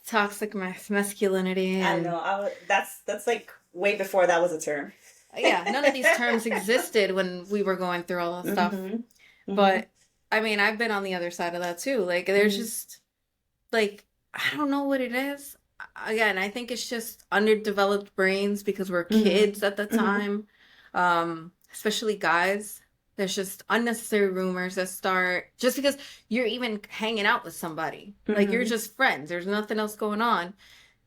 Toxic masculinity. I know. That's like way before that was a term. Yeah, none of these terms existed when we were going through all that stuff. But I mean, I've been on the other side of that too. Like, there's just like, I don't know what it is. Again, I think it's just underdeveloped brains because we're kids at the time, especially guys. There's just unnecessary rumors that start just because you're even hanging out with somebody. Like, you're just friends. There's nothing else going on.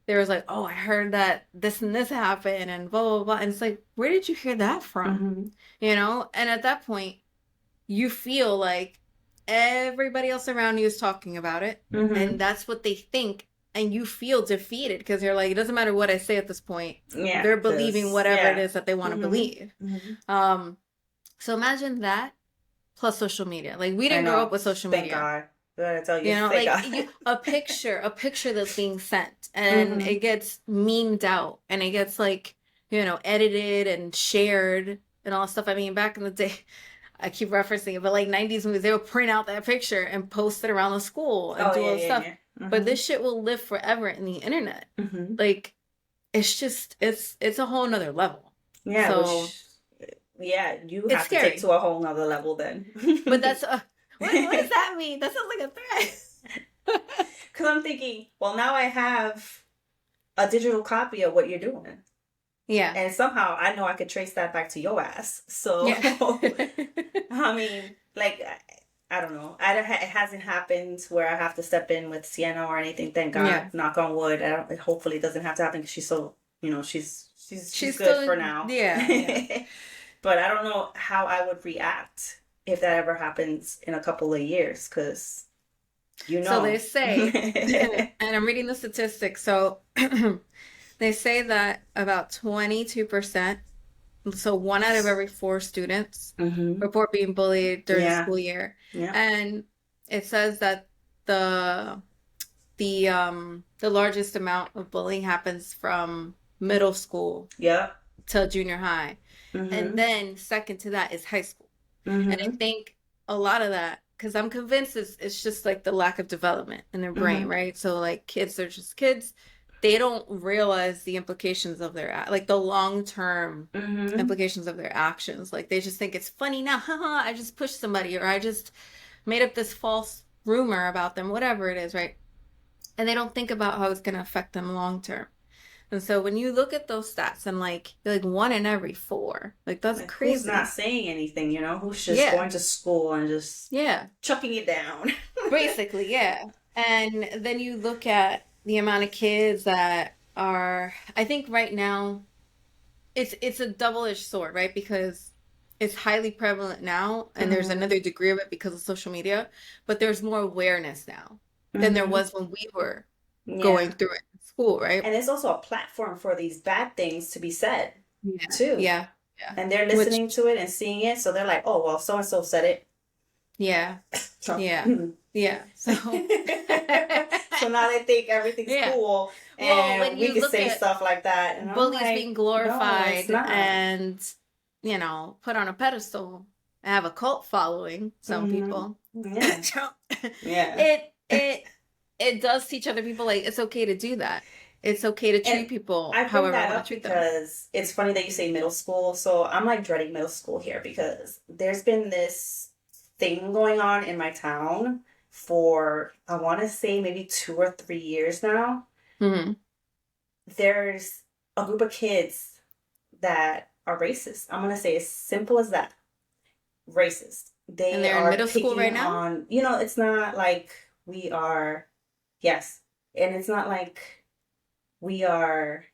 There was like, oh, I heard that this and this happened and blah, blah, blah. And it's like, where did you hear that from? And at that point, you feel like everybody else around you is talking about it. And that's what they think. And you feel defeated because you're like, it doesn't matter what I say at this point. Yeah, they're believing whatever it is that they want to believe. So imagine that plus social media. Like, we didn't grow up with social media. Thank God. I tell you, a picture that's being sent, and it gets memed out, and it gets like, edited and shared and all that stuff. I mean, back in the day, I keep referencing it, but like 90s movies, they would print out that picture and post it around the school and do all this stuff. Yeah. But this shit will live forever in the internet. Like, it's just, it's a whole nother level. Yeah. So, you have to take to a whole nother level then. But that's what does that mean? That sounds like a threat. Because I'm thinking, well, now I have a digital copy of what you're doing. Yeah. And somehow I know I could trace that back to your ass. So, I mean, like, I don't know. It hasn't happened where I have to step in with Sienna or anything. Thank God. Yeah. Knock on wood. Hopefully it doesn't have to happen because she's so, she's She's She's good still, for now. yeah, yeah. But I don't know how I would react if that ever happens in a couple of years, because you So they know. say, and I'm reading the statistics. So they say that about 22%, so one out of every four students Hmm. report being bullied during the Yeah. school year. Yeah. And it says that the the largest amount of bullying happens from middle school Yeah. to junior high. And Hmm. then second to that is high school. And I Hmm. think a lot of that, because I'm convinced it's just like the lack of development in their brain, Hmm. right? So like kids are just kids. They don't realize the implications of like the long-term Hmm. implications of their actions. Like they just think it's funny now, haha, I just pushed somebody or I just made up this false rumor about them, whatever it is, right? And they don't think about how it's going to affect them long term. And so when you look at those stats and like one in every four, like that's Like, who's not crazy. saying anything, who's just Yeah. going to school and just Yeah. chucking it down. Basically, yeah. And then you look at the amount of kids that are, I think right now it's a double-edged sword, right? Because it's highly prevalent now and there's Hmm. another degree of it because of social media, but there's more awareness now than there Hmm. was when we were going Yeah. through it in school, right? And it's also a platform for these bad things to be said Yeah. too. Yeah. Yeah. And they're listening Which, to it and seeing it, so they're like, "Oh, well, so and so said it." yeah. So, Yeah. Yeah. So, so now they think everything's yeah. cool, Well, when and we you could look say at stuff like that, and I'm bullies like, being "No, it's glorified not." and, put on a pedestal and have a cult following, some Hmm. people, Yeah, yeah. it it does teach other people like it's okay to do that. It's okay to And treat people I bring however I that want to up treat them. because it's funny that you say middle school. So I'm like dreading middle school here because there's been this thing going on in my town for, I want to say, maybe 2 or 3 years now. Hmm. There's a group of kids that are racist. I'm going to say as simple as that, racist. And They they're in are middle school picking right now? on, it's not like we are, yes. And it's not like we are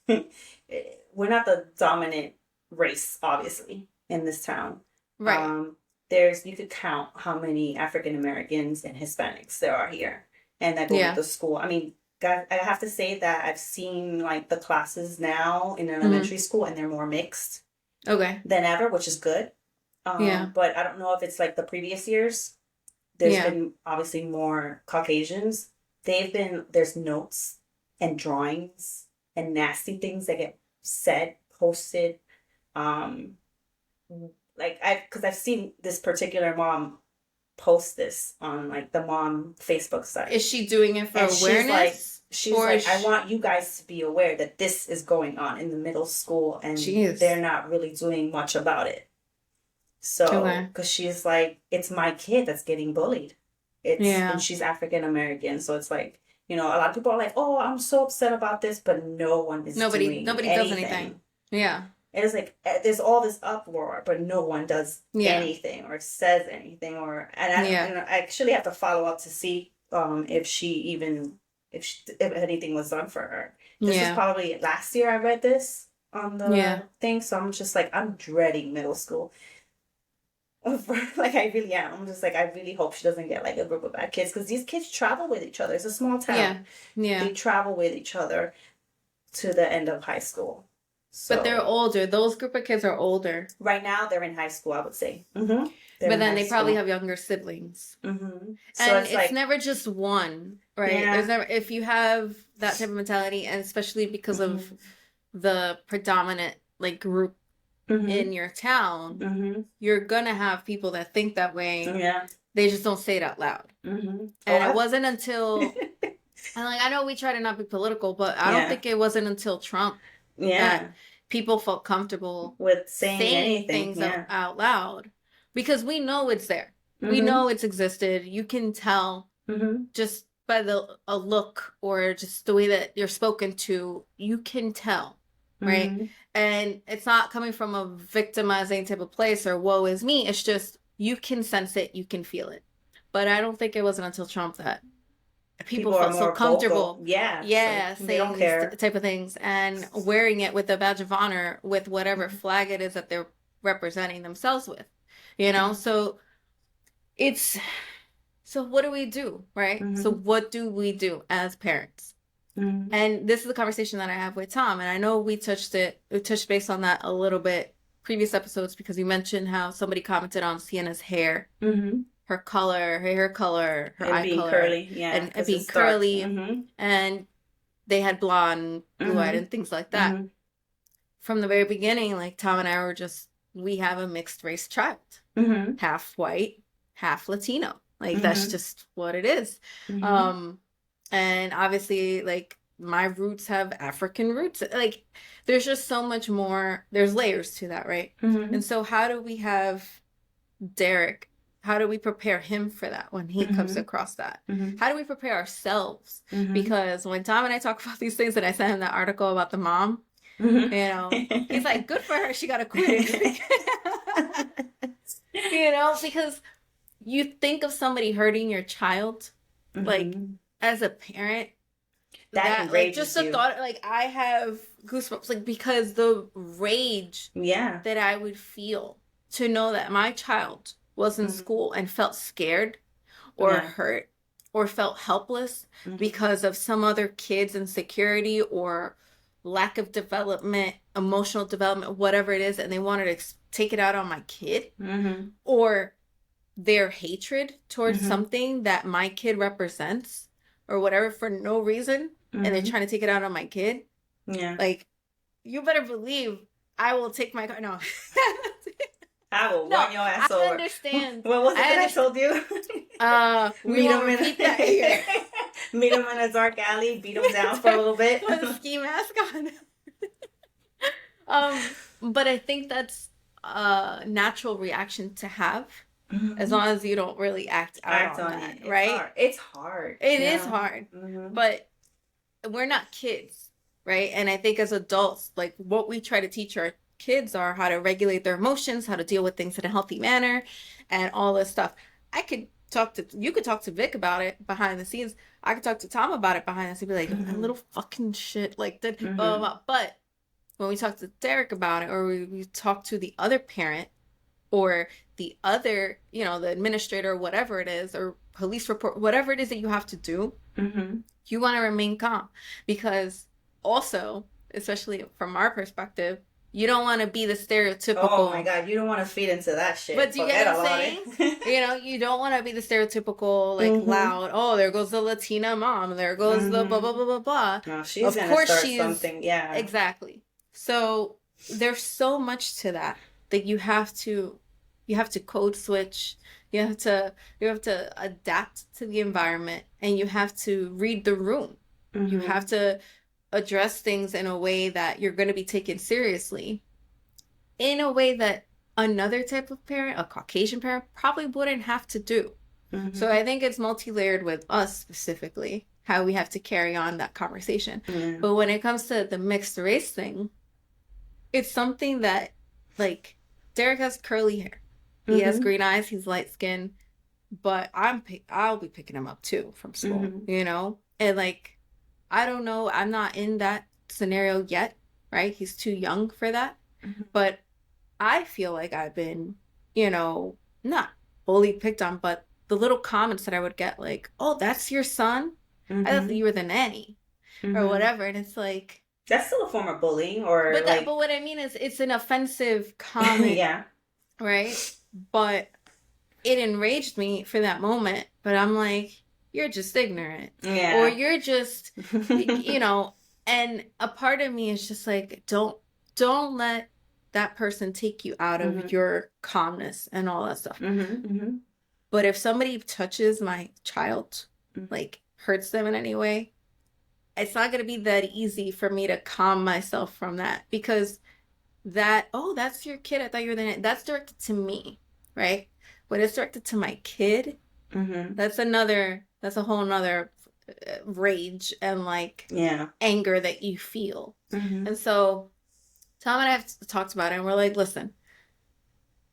we're not the dominant race, obviously, in this town. Right. um there's, you could count how many African Americans and Hispanics there are here and that go to Yeah. the school. I mean, God, I have to say that I've seen like the classes now in Hmm. elementary school, and they're more mixed Okay. than ever, which is good. Yeah. But I don't know if it's like the previous years. There's Yeah. been obviously more Caucasians. There's notes and drawings and nasty things that get said, posted. Um, because I've seen this particular mom post this on like the mom Facebook Is site, she doing it for and awareness she's or like, is I she... want you guys to be aware that this is going on in the middle school, and they're Jeez. not really doing much about it. So, Okay. because she's like, it's my kid that's getting bullied. And Yeah. she's African American. So it's like, a lot of people are like, oh, I'm so upset about this, but no one is doing Nobody does anything. anything. Yeah. And it's like, there's all this uproar, but no one does Yeah. anything or says anything. Yeah. And I actually have to follow up to see if if anything was done for her. This was Yeah. probably last year I read this on Yeah. the thing. So I'm just like, I'm dreading middle school. Like, I really am. I'm just like, I really hope she doesn't get like a group of bad kids, because these kids travel with each other. It's a small Yeah. town. Yeah. They travel with each other to the end of high school. But they're So older. Those group of kids are older. right now they're in high school, I would say. Mm-hmm. They're But in then high they probably school. have younger siblings. Mm-hmm. So And it's it's like, never just one, right? There's yeah. never, if you have that type of mentality, and especially because of Mm-hmm. the predominant like group Mm-hmm. in your town, Mm-hmm. you're gonna have people that think that way. Yeah. They just don't say it out loud. Mm-hmm. Oh, And it wasn't until, and like I know we try to not be political, but I don't yeah. think it wasn't until Trump that Yeah. people felt comfortable With saying saying anything. things Yeah. out loud because we know it's there. We Mm-hmm. know it's existed. You can tell Mm-hmm. just by a look or just the way that you're spoken to. You can tell, right? Mm-hmm. And it's not coming from a victimizing type of place or woe is me. It's just you can sense it, you can feel it. But I don't think it wasn't until Trump that people people are felt so more vocal. comfortable, Yeah, it's like yeah, they don't saying these care. type of things and wearing it with a badge of honor with whatever Mhm. flag it is that they're representing themselves with, you know? Mhm. So it's, so what do we do, right? So Mhm. what do we do as parents? Mhm. And this is the conversation that I have with Tom. And I know we touched base on that a little bit previous episodes because you mentioned how somebody commented on Sienna's hair, Mhm. her color, her hair color, her And eye being color, curly, yeah, and because being it's dark. curly. Mhm. And they had blonde, blue-eyed, Mhm. and things like that. Mhm. From the very beginning, like Tom and I were just, we have a mixed race child, Mhm. half white, half Latino. Like that's Mhm. just what it is. Mhm. Um, and obviously, like my roots have African roots. Like there's just so much more. There's layers to that, right? And Mhm. so, how do we have Derek? How do we prepare him for that when he comes Mhm. across that? Mhm. How do we prepare ourselves? Mhm. Because when Tom and I talk about these things, and I sent him that article about the mom, Mhm. you know, he's like, "Good for her. She got acquitted." You know, because you think of somebody hurting your child, like Mhm. as a parent, That that like just enrages the you. thought, like I have goosebumps, like because the rage Yeah. that I would feel to know that my child was in Mhm. school and felt scared or Yeah. hurt or felt helpless Mhm. because of some other kid's insecurity or lack of development, emotional development, whatever it is, and they wanted to take it out on my kid Mhm. or their hatred towards Mhm. something that my kid represents or whatever for no reason, and they're Mhm. trying to take it out on my kid, Yeah. like you better believe I will take my car. No. I will No, run your I ass over. understand. What was it I that I understand. told you? We Meet won't him in repeat that here. meet him in a dark alley, beat him down for a little bit. Put a ski mask on. But I think that's a natural reaction to have, as Mhm. long as you don't really act out Act on on it. that, It's right? hard. It's hard. It is Yeah. hard, Mhm. but we're not kids, right? And I think as adults, like what we try to teach our kids are how to regulate their emotions, how to deal with things in a healthy manner, and all this stuff. You could talk to Vic about it behind the scenes. I could talk to Tom about it behind the scenes, be like, that Mhm. little fucking shit, like that, blah, blah, Mhm. blah. But when we talk to Derek about it, or we talk to the other parent, or the other, you know, the administrator, whatever it is, or police report, whatever it is that you have to do, Mhm. you want to remain calm because also, especially from our perspective, you don't want to be the Oh my stereotypical, God, you don't want to feed into that but shit. do you get Forget what I'm about saying? You it. know, you don't want to be the stereotypical, like Mhm. loud, oh, there goes the Latina mom, there goes the blah, blah, Mhm. blah, blah, blah. No, she's Of gonna course, start she's something. Yeah. exactly. So there's so much to that that you have to code switch. You have to adapt to the environment and you have to read the room. You have Mhm. to address things in a way that you're going to be taken seriously, in a way that another type of parent, a Caucasian parent, probably wouldn't have to do. So Mhm. I think it's multi-layered with us specifically, how we have to carry on that conversation. Yeah. But when it comes to the mixed race thing, it's something that, like, Derek has curly hair. He has Mhm. green eyes, he's light skinned, but I'll be picking him up too from school, Mhm. you know? And like I don't know, I'm not in that scenario yet, right? He's too young for that. Mhm. But I feel like I've been, you know, not fully picked on, but the little comments that I would get, like, oh, that's your son? I thought that Mhm. you were the nanny or Mhm. whatever. And it's like, That's still a form of bullying, or but like, what I mean is it's an offensive comment, yeah. right? But it enraged me for that moment. But I'm like, you're just ignorant. Or Yeah. you're just, you know, and a part of me is just like, don't let that person take you out of Mhm. your calmness and all that stuff. Mhm. Mhm. But if somebody touches my child, Mhm. like hurts them in any way, it's not going to be that easy for me to calm myself from that because that, oh, that's your kid. I thought you were the, that's directed to me, right? When it's directed to my kid, Mhm. that's a whole nother rage and like Yeah. anger that you feel. Mhm. And so Tom and I have talked about it and we're like, listen,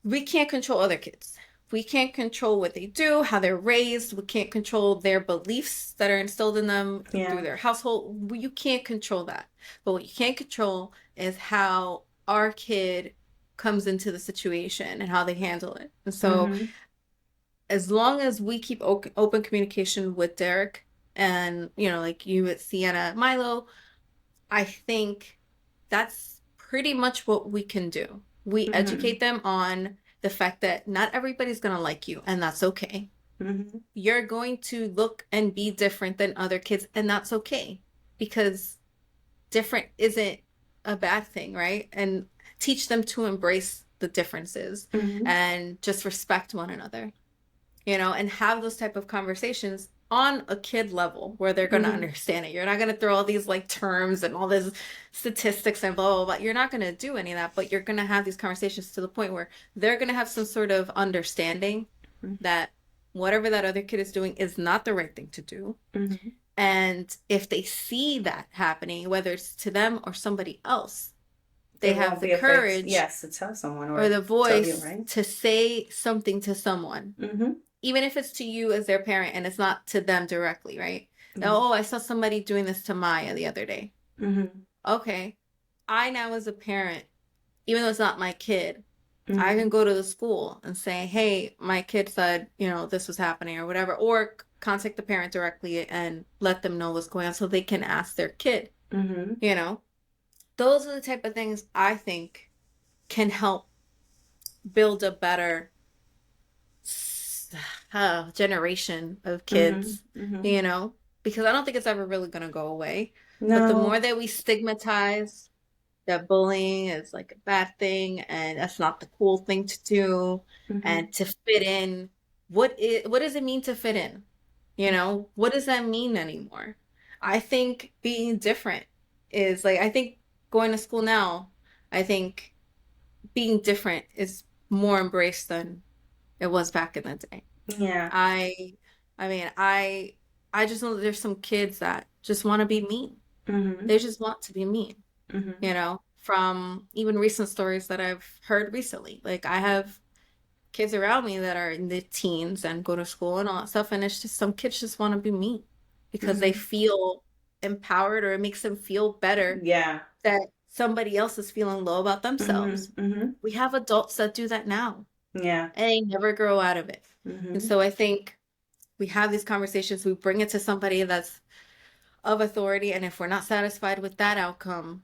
we can't control other kids. We can't control what they do, how they're raised. We can't control their beliefs that are instilled in them through Yeah. their household. You can't control that. But what you can control is how our kid comes into the situation and how they handle it. And so, Mm-hmm. as long as we keep open communication with Derek and, like you with Sienna, Milo, I think that's pretty much what we can do. We Mm-hmm. educate them on the fact that not everybody's going to like you, and that's okay. Mm-hmm. You're going to look and be different than other kids, and that's okay because different isn't a bad thing, right? And teach them to embrace the differences Mm-hmm. and just respect one another, and have those type of conversations on a kid level where they're going to Mm-hmm. understand it. You're not going to throw all these like terms and all this statistics and blah, blah, blah. You're not going to do any of that, but you're going to have these conversations to the point where they're going to have some sort of understanding that whatever that other kid is doing is not the right thing to do. Mm-hmm. And if they see that happening, whether it's to them or somebody else, They they have won't the be afraid, courage yes, to tell someone or or the tell you, voice right? to say something to someone, Mm-hmm. even if it's to you as their parent and it's not to them directly, right? Mm-hmm. Oh, I saw somebody doing this to Maya the other day. Mm-hmm. Okay. I now, as a parent, even though it's not my kid, I Mm-hmm. can go to the school and say, hey, my kid said, this was happening or whatever, or contact the parent directly and let them know what's going on so they can ask their kid, Mm-hmm. you know? Those are the type of things I think can help build a better generation of kids, Mm-hmm. Mm-hmm. you know, because I don't think it's ever really going to go away. But the No. more that we stigmatize that bullying is like a bad thing and that's not the cool thing to do Mm-hmm. and to fit in, what does it mean to fit in? What does that mean anymore? I think being different is like, I think going to school now, I think being different is more embraced than it was back in the day. Yeah. I I mean, I just know that there's some kids that just want to be mean. Mm-hmm. They just want to be mean, Mm-hmm. from even recent stories that I've heard recently. Like I have kids around me that are in the teens and go to school and all that stuff, and it's just some kids just want to be mean because they Mm-hmm. feel empowered or it makes them feel better Yeah. that somebody else is feeling low about Mm-hmm. themselves. Mm-hmm. We have adults that do that now Yeah. and they never grow out of it. And Mm-hmm. so I think we have these conversations, we bring it to somebody that's of authority, and if we're not satisfied with that outcome,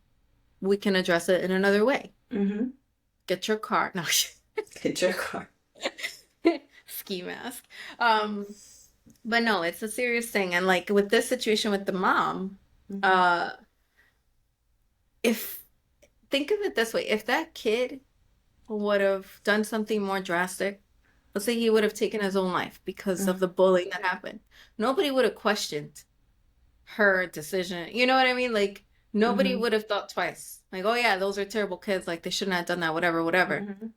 we can address it in another way. Mm-hmm. Get your car. No, Get your car. ski mask. Um, but no, it's a serious thing. And like with this situation with the mom, Mm-hmm. uh, if think of it this way, if that kid would have done something more drastic, let's say he would have taken his own life because of the bullying that happened, nobody would have questioned her decision. You know what I mean? Like nobody Mm-hmm. would have thought twice. Like, oh yeah, those are terrible kids. Like they shouldn't have done that, whatever, whatever. Mm-hmm.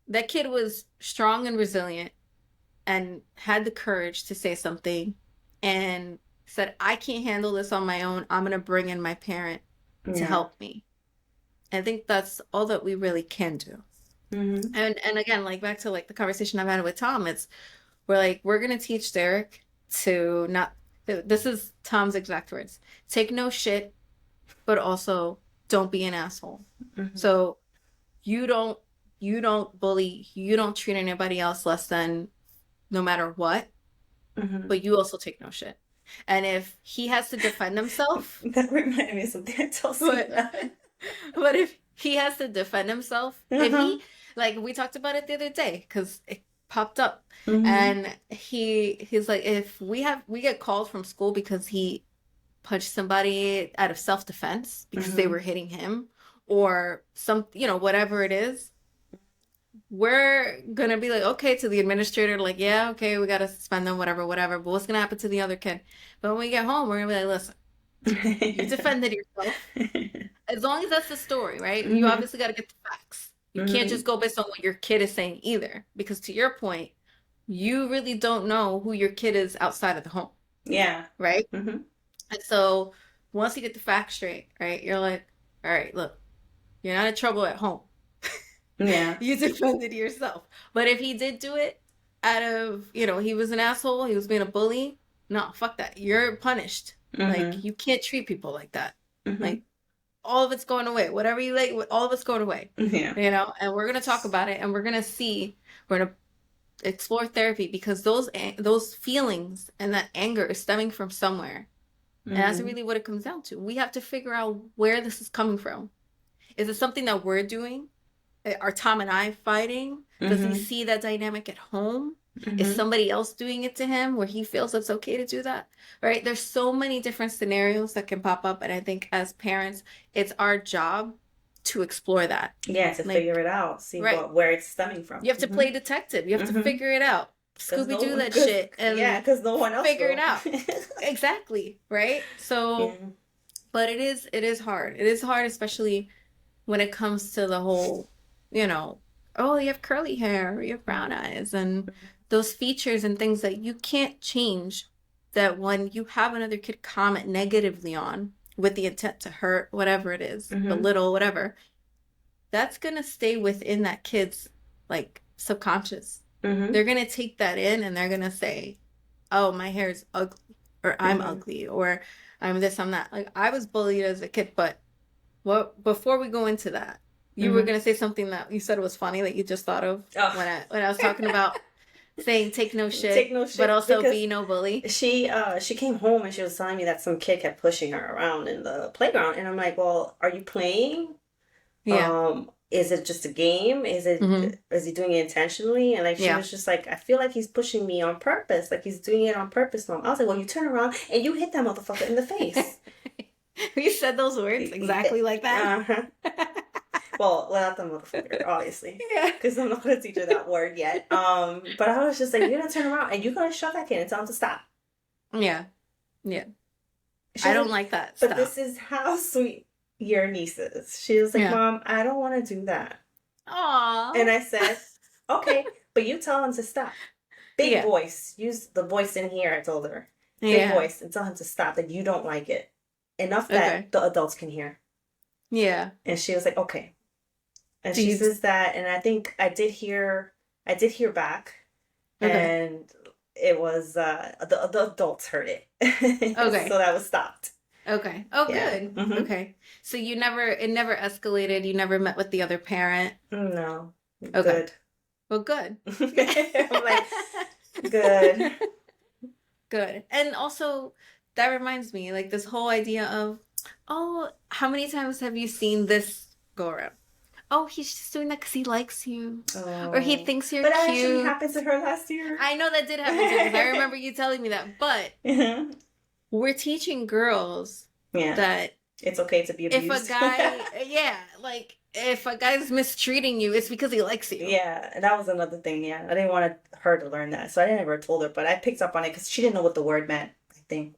That kid was strong and resilient and had the courage to say something and said, I can't handle this on my own. I'm going to bring in my parent to Yeah. help me. I think that's all that we really can do. Mm-hmm. And again, like back to like the conversation I've had with Tom, we're gonna teach Derek to not, this is Tom's exact words. Take no shit, but also don't be an asshole. Mm-hmm. So you don't you don't bully, you don't treat anybody else less than no matter what, Mm-hmm. but you also take no shit. And if he has to defend himself, That reminded me of something I told but Sienna. but if he has to defend himself, if Uh-huh. he, like we talked about it the other day because it popped up, Mm-hmm. and he's like, if we get called from school because he punched somebody out of self-defense because they Mm-hmm. were hitting him or some, whatever it is, we're gonna be like, okay, to the administrator, like, yeah, okay, we gotta suspend them, whatever, whatever. But what's gonna happen to the other kid? But when we get home, we're gonna be like, listen, you defended yourself. As long as that's the story, right? You Mm-hmm. obviously got to get the facts. You can't Mm-hmm. just go based on what your kid is saying either, because to your point, you really don't know who your kid is outside of the home, Yeah. right? Mm-hmm. And so once you get the facts straight, right, you're like, all right, look, you're not in trouble at home. Yeah. You defended yourself. But if he did do it out of, he was an asshole, he was being a bully, no, fuck that. You're punished. Like, Mhm. you can't treat people like that. Mhm. Like, all of it's going away. Whatever you like, all of it's going away. Yeah. And we're going to talk about it and we're going to see, we're going to explore therapy because those feelings and that anger is stemming from somewhere. And that's Mhm. really what it comes down to. We have to figure out where this is coming from. Is it something that we're doing? Are Tom and I fighting? Does he Mhm. see that dynamic at home? Is Mhm. somebody else doing it to him where he feels it's okay to do that? Right? There's so many different scenarios that can pop up. And I think as parents, it's our job to explore that. Yeah, to figure Like, it out, see right. where it's stemming from. You have to Mhm. play detective. You have to Mhm. figure it out. Cause Scooby Doo no, that cause shit yeah, and cause no one else figure it will. out. Exactly. Right? Yeah. So, but it is hard. It is hard, especially when it comes to the whole, you know, oh, you have curly hair, or you have brown eyes, and those features and things that you can't change, that when you have another kid comment negatively on with the intent to hurt, whatever it is, Mhm. belittle, whatever, that's gonna stay within that kid's like subconscious. Mhm. They're gonna take that in and they're gonna say, oh, my hair is ugly, or I'm Mhm. ugly, or I'm this, I'm that. Like, I was bullied as a kid, but well, before we go into that, you were Mhm. gonna say something that you said was funny that you just thought of Oh. when I was talking about saying take no Take shit, no but shit also because be no bully. she came home and she was telling me that some kid kept pushing her around in the playground, and I'm like, well, are you playing? Yeah. Is it just a game? Hmm. Is he doing it intentionally? And like she Yeah. was just like, I feel like he's pushing me on purpose. Like he's doing it on purpose, mom. I was like, well, you turn around and you hit that motherfucker in the face. You said those words exactly like that. Uh-huh. Well, without the motherfucker, obviously. Yeah. Because I'm not gonna teach her that word yet. But I was just like, you're gonna turn around and you're gonna shove that kid and tell him to stop. Yeah. Yeah. She I was don't like, like that. but this Stop. is how sweet your niece is. She was like, Yeah. Mom, I don't want to do that. Aw. And I said, okay, but you tell him to stop. Big Yeah. voice. Use the voice in here, I told her. Big Yeah. voice and tell him to stop, that you don't like it. Enough that Okay. the adults can hear. Yeah. And she was like, okay. And Do she you? says that, and I think I did hear back, Okay. and it was the adults heard it. So Okay. that was stopped. Okay. Oh, Yeah. good. Mm-hmm. Okay. So it never escalated. You never met with the other parent. No. Okay. Good. Well, good. I'm like, good. Good. And also, that reminds me, like this whole idea of, oh, how many times have you seen this go around? Oh, he's just doing that because he likes you, or he Oh. thinks you're But that actually cute. happened to her last year. I know that did happen too, because I remember you telling me that. But Yeah. we're teaching girls Yeah. that It's okay to be if a abused. guy, yeah, like if a guy's mistreating you, it's because he likes you. Yeah, and that was another thing. Yeah, I didn't want her to learn that, so I never told her. But I picked up on it because she didn't know what the word meant. I think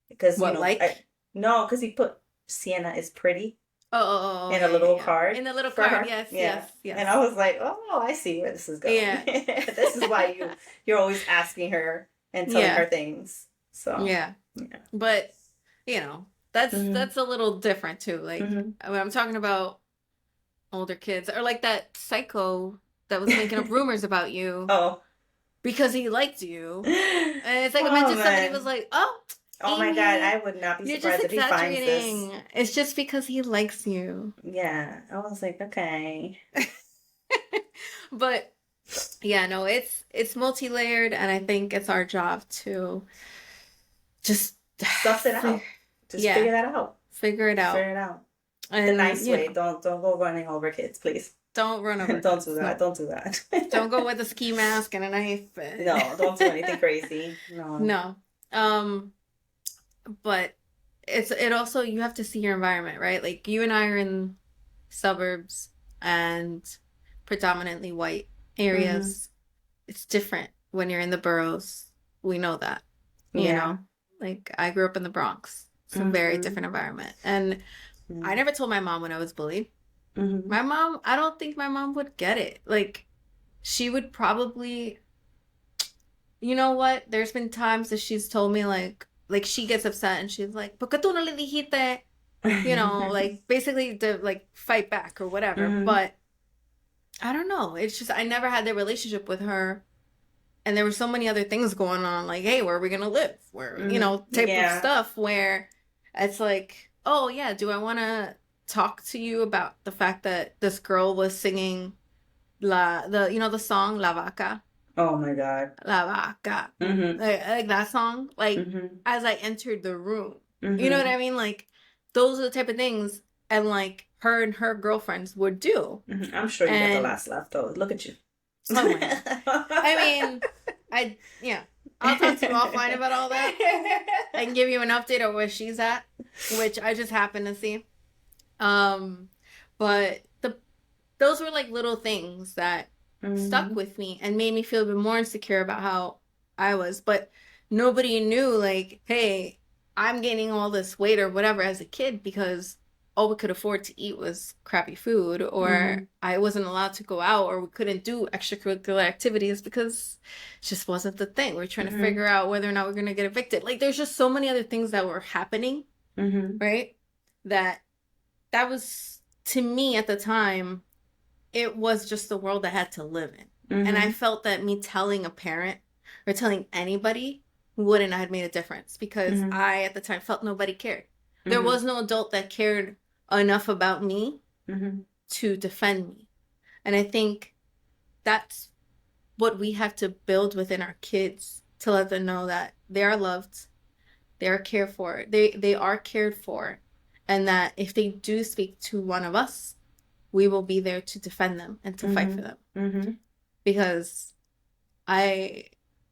because What, I like? no, because he put Sienna is pretty Oh, in a yeah, yeah, little yeah. card In the little for card, her. yes, Yeah, yes, yes. and I was like, oh, I see where this is going. Yeah, This is why you're always asking her and telling yeah, her things. So yeah. yeah. But you know, that's Mhm. that's a little different too. Like Mhm. when I'm talking about older kids, or like that psycho that was making up rumors about you Oh. because he liked you. And it's like, Oh imagine somebody was man. like, "Oh, Oh my God, Amy, I would not be you're just surprised if he finds this. exaggerating. It's just because he likes you." Yeah, I was like, okay. But yeah, no, it's multi-layered, and I think it's our job to just Suss it out. Just yeah, figure that out. figure it out. Figure it out. The And nice way. Don't go running over kids, please. don't run over Don't do kids. that. No. Don't do that. Don't go with a ski mask and a knife. No, don't do anything crazy. No. No. But it also, you have to see your environment, right? Like you and I are in suburbs and predominantly white Mm-hmm. areas. It's different when you're in the boroughs. We know that, you Yeah. know? Like I grew up in the Bronx. It's a very Mm-hmm. different environment. And I Mm-hmm. never told my mom when I was bullied. Mm-hmm. My mom, I don't think my mom would get it. Like she would probably, you know what? There's been times that she's told me like she gets upset and she's like, "¿Por qué tú no le dijiste?" You know, like basically to like fight back or whatever. Mm-hmm. But I don't know. It's just I never had that relationship with her, and there were so many other things going on, like, hey, where are we gonna live? Where, type of Yeah. stuff where it's like, oh yeah, do I want to talk to you about the fact that this girl was singing the song La Vaca, Oh my God. La Vaca, Mm-hmm. like that song, like Mm-hmm. as I entered the room, you know what Mm-hmm. I mean? Like those are the type of things, and like her and her girlfriends would do, Mm-hmm. I'm sure you got the and last laugh though. Look at you. oh my god. I mean, yeah, I'll talk to you offline about all that. I can give you an update of where she's at, which I just happened to see. Um, but those were like little things that stuck Mm-hmm. with me and made me feel a bit more insecure about how I was. But nobody knew, like, hey, I'm gaining all this weight or whatever as a kid because all we could afford to eat was crappy food, or Mm-hmm. I wasn't allowed to go out, or we couldn't do extracurricular activities because it just wasn't the thing. We're trying to Mm-hmm. figure out whether or not we're going to get evicted. Like, there's just so many other things that were happening, Mm-hmm. right? That that was, to me at the time, it was just the world I had to live in. And I Mm-hmm. felt that me telling a parent or telling anybody wouldn't have made a difference because Mm-hmm. I, at the time, felt nobody cared. There Mm-hmm. was no adult that cared enough about me Mm-hmm. to defend me. And I think that's what we have to build within our kids to let them know that they are loved, they are cared for, they are cared for, and that if they do speak to one of us, we will be there to defend them and to fight for them. Mm-hmm. Because I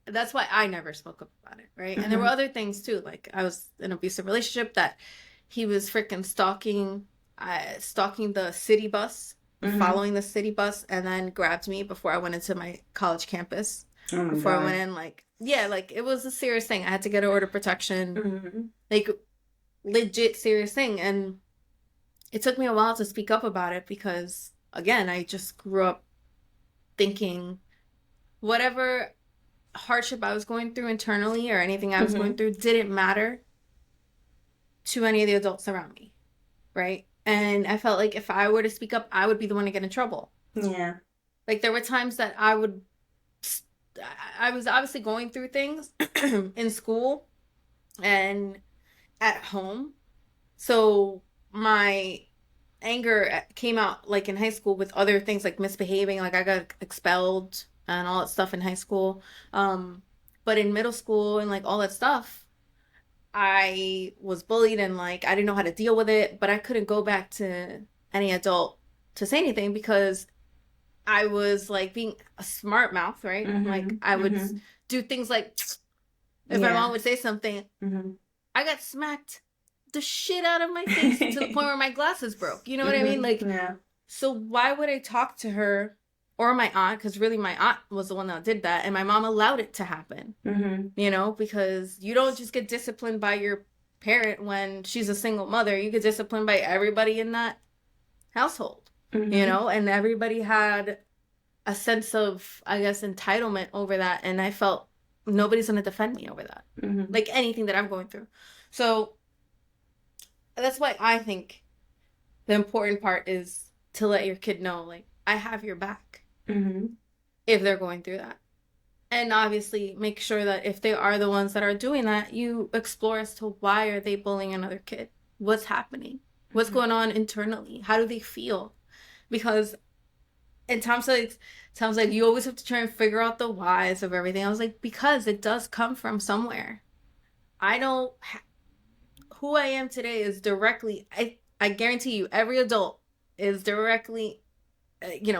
that's why I never spoke up about it, right? And there were Mm-hmm. other things too. Like I was in an abusive relationship that he was freaking stalking the city bus, Mm-hmm. following the city bus, and then grabbed me before I went into my college campus. Oh my Before I went God. in, like yeah, like it was a serious thing. I had to get an order of protection, Mm-hmm. like legit serious thing. And it took me a while to speak up about it because again, I just grew up thinking whatever hardship I was going through internally or anything I was going Mm-hmm. through didn't matter to any of the adults around me, right? And I felt like if I were to speak up, I would be the one to get in trouble. Yeah. Like there were times that I was obviously going through things in school and at home. So my anger came out like in high school with other things like misbehaving, like I got expelled and all that stuff in high school. But in middle school and like all that stuff, I was bullied and like I didn't know how to deal with it, but I couldn't go back to any adult to say anything because I was like being a smart mouth, right? Like Mm-hmm. I would Mm-hmm. do things like if my mom Yeah. would say something, Mm-hmm. I got smacked the shit out of my face to the point where my glasses broke. You know what I mean? Mm-hmm. Like, Yeah. so why would I talk to her or my aunt? Because really, my aunt was the one that did that, and my mom allowed it to happen. Mm-hmm. Because you don't just get disciplined by your parent when she's a single mother. You get disciplined by everybody in that household. Mm-hmm. And everybody had a sense of, I guess, entitlement over that, and I felt nobody's gonna defend me over that, Mm-hmm. like anything that I'm going through. So that's why I think the important part is to let your kid know, like, I have your back Mm-hmm. if they're going through that. And obviously make sure that if they are the ones that are doing that, you explore as to why are they bullying another kid? What's happening? What's Mm-hmm. going on internally? How do they feel? Because it sounds like you always have to try and figure out the whys of everything. I was like, because it does come from somewhere. I know who I am today is directly, I guarantee you, every adult is directly,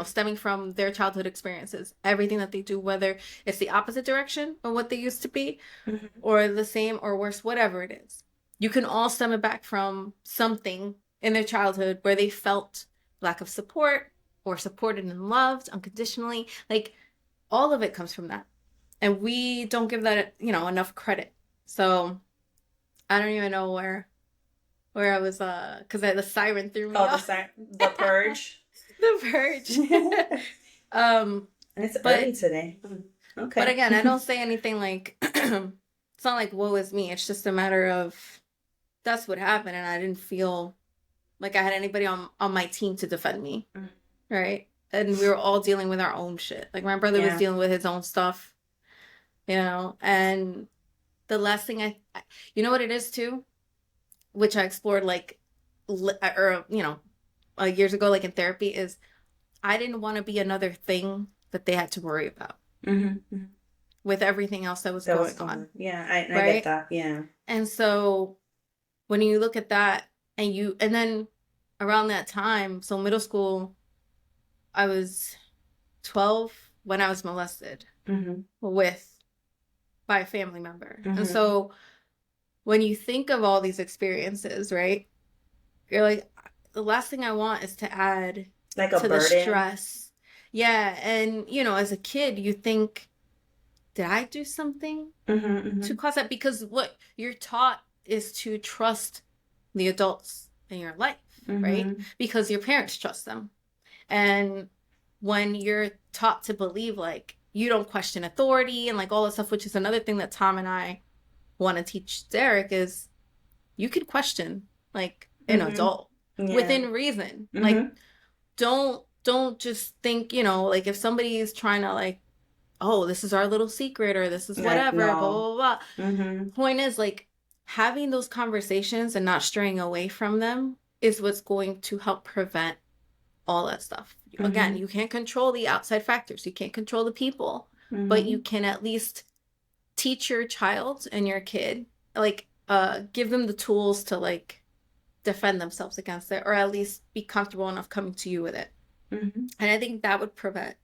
stemming from their childhood experiences. Everything that they do, whether it's the opposite direction of what they used to be, Mm-hmm. or the same or worse, whatever it is. You can all stem it back from something in their childhood where they felt lack of support or supported and loved unconditionally. Like all of it comes from that. And we don't give that, enough credit. So I don't even know where I was because the siren threw me Oh, off. the purge. The Verge. And um, it's early but today. but Okay. again, I don't say anything like it's not like woe is me. It's just a matter of that's what happened, and I didn't feel like I had anybody on my team to defend me, right? and we were all dealing with our own shit. Like my brother was Yeah. dealing with his own stuff, and the last thing you know what it is too, which I explored like, or years ago, like in therapy, is I didn't want to be another thing that they had to worry about Mm-hmm. with everything else that was That was going on, fun. Yeah, I get right? that. Yeah. And so when you look at that and then around that time, so middle school, I was 12 when I was molested Mm-hmm. with by a family member. And Mm-hmm. so when you think of all these experiences, right? You're like, the last thing I want is to add Like a to the burden. stress. Yeah, and as a kid, you think, did I do something Mm-hmm. to Mm-hmm. cause that? Because what you're taught is to trust the adults in your life, right? Mm-hmm. Because your parents trust them. And when you're taught to believe like you don't question authority and like all that stuff, which is another thing that Tom and I want to teach Derek, is you can question like an Mm-hmm. adult Yeah. within reason. Like Mm-hmm. don't just think, like if somebody is trying to like, oh, this is our little secret or this is Like, whatever, blah no. blah blah. Mm-hmm. Point is like having those conversations and not straying away from them is what's going to help prevent all that stuff. Again, Mm-hmm. you can't control the outside factors. You can't control the people, but you Mm-hmm. can at least teach your child and your kid, like, give them the tools to like defend themselves against it, or at least be comfortable enough coming to you with it. Mm-hmm. And I think that would prevent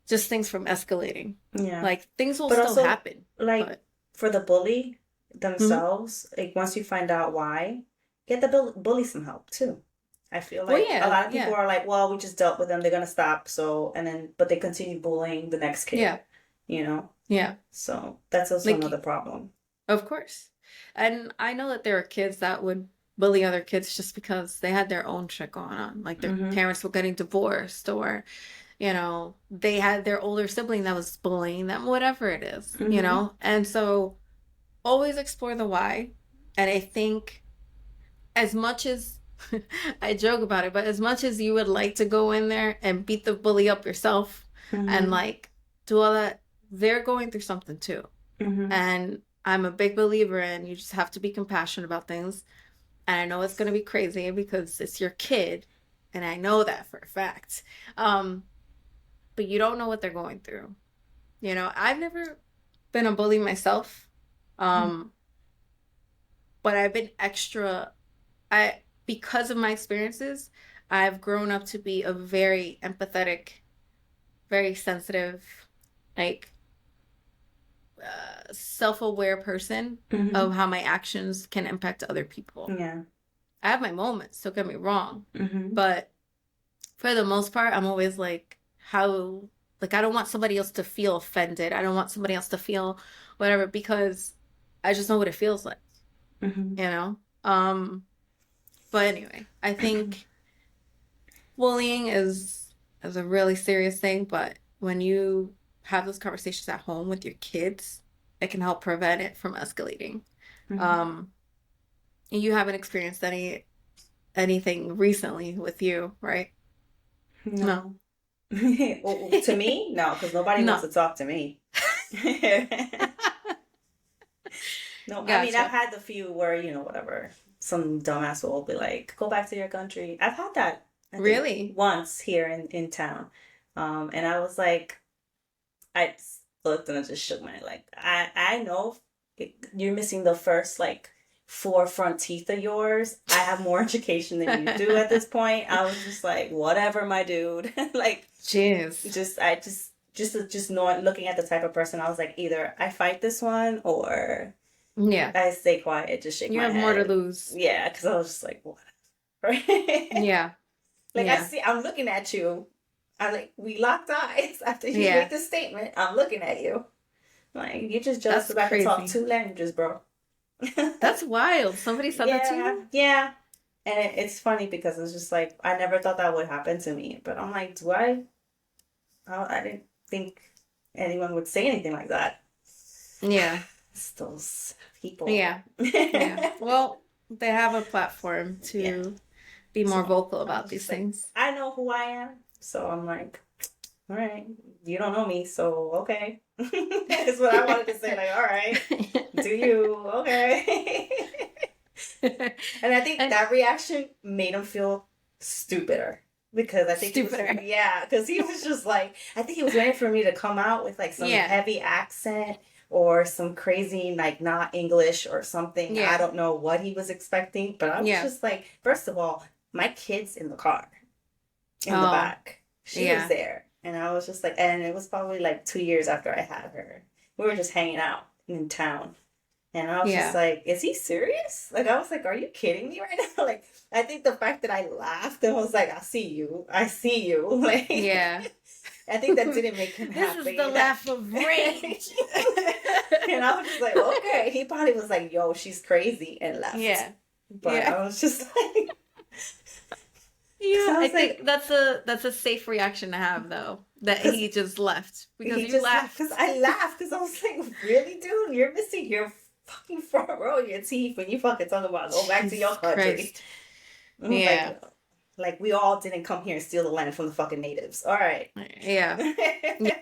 just things from escalating. Yeah. Like things will But still also, happen, like, but for the bully Mhm. themselves, like, once you find out why, get the bully some help too. I feel Well, like a yeah, lot of people yeah, are like, well, we just dealt with them, they're gonna stop, so, and then, but they continue bullying the next kid, yeah, you know? yeah. So that's also another Like, problem. of course. And I know that there are kids that would bully other kids just because they had their own shit going on. Like their Mm-hmm. parents were getting divorced, or, they had their older sibling that was bullying them, whatever it is. Mm-hmm. And so always explore the why. And I think as much as I joke about it, but as much as you would like to go in there and beat the bully up yourself and Mm-hmm. like do all that, they're going through something too. Mm-hmm. And I'm a big believer in you just have to be compassionate about things. And I know it's going to be crazy because it's your kid. And I know that for a fact. Um, but you don't know what they're going through. I've never been a bully myself. Um, but I've been because of my experiences, I've grown up to be a very empathetic, very sensitive, like self-aware person Mm-hmm. of how my actions can impact other people. Yeah. I have my moments, don't get me wrong, Mm-hmm. but for the most part, I'm always like, how, like, I don't want somebody else to feel offended. I don't want somebody else to feel whatever because I just know what it feels like, Mm-hmm. you know? But anyway, I think bullying is a really serious thing, but when you have those conversations at home with your kids, it can help prevent it from escalating. Mm-hmm. Um, you haven't experienced anything recently with you, right? No. No. Well, to me, no, because nobody wants No. to talk to me. No, I mean, I've Gotcha. had the few where, whatever, some dumbass will be like, go back to your country. I've had that, I think, Really? once here in town. And I was like, I just looked and I just shook my head. Like, I know you're missing the first, like, four front teeth of yours. I have more education than you do at this point. I was just like, whatever, my dude. Like, Jeez. just knowing, looking at the type of person, I was like, either I fight this one or Yeah. I stay quiet, just shake You my have more to head. lose. Yeah, because I was just like, what? Yeah. Like, I Yeah. see, I'm looking at you. I like, we locked eyes after you Yeah. made this statement. I'm looking at you. Like, you're just jealous That's because I can talk crazy. two languages, bro. That's wild. Somebody said that to Yeah, you? yeah. And it's funny because it's just like, I never thought that would happen to me. But I'm like, I didn't think anyone would say anything like that. Yeah. It's those people. Yeah. Yeah. Well, they have a platform Yeah. to be more So vocal I about was these just like, things. I know who I am. So I'm like, all right, you don't know me, so okay. That's what I wanted to say. Like, all right, do you? Okay. And I think And that reaction made him feel stupider because I think he was, stupider. yeah, because he was just like, I think he was waiting for me to come out with like some Yeah. heavy accent or some crazy, like not English or something. I Yeah. don't know what he was expecting, but I was Yeah. just like, first of all, my kid's in the car, in the Oh, back. She was yeah. there. And I was just like, and it was probably like 2 years after I had her. We were just hanging out in town. And I was just Yeah. like, is he serious? Like, I was like, are you kidding me right now? Like, I think the fact that I laughed and was like, I see you. I see you. Yeah. Like, I think that didn't make him This is happy. the That, laugh of rage. and I was just like, okay. He probably was like, yo, she's crazy and left. Yeah. But Yeah. I was just like, Yeah, I I was think like, that's a safe reaction to have though, that because he just left because he you just laughed. Because left. I laughed because I was like, really, dude? You're missing your fucking front row, your teeth when you fucking talk about go back to your Jesus country. Christ. I was Yeah. like we all didn't come here and steal the land from the fucking natives. All right. Yeah. Yeah.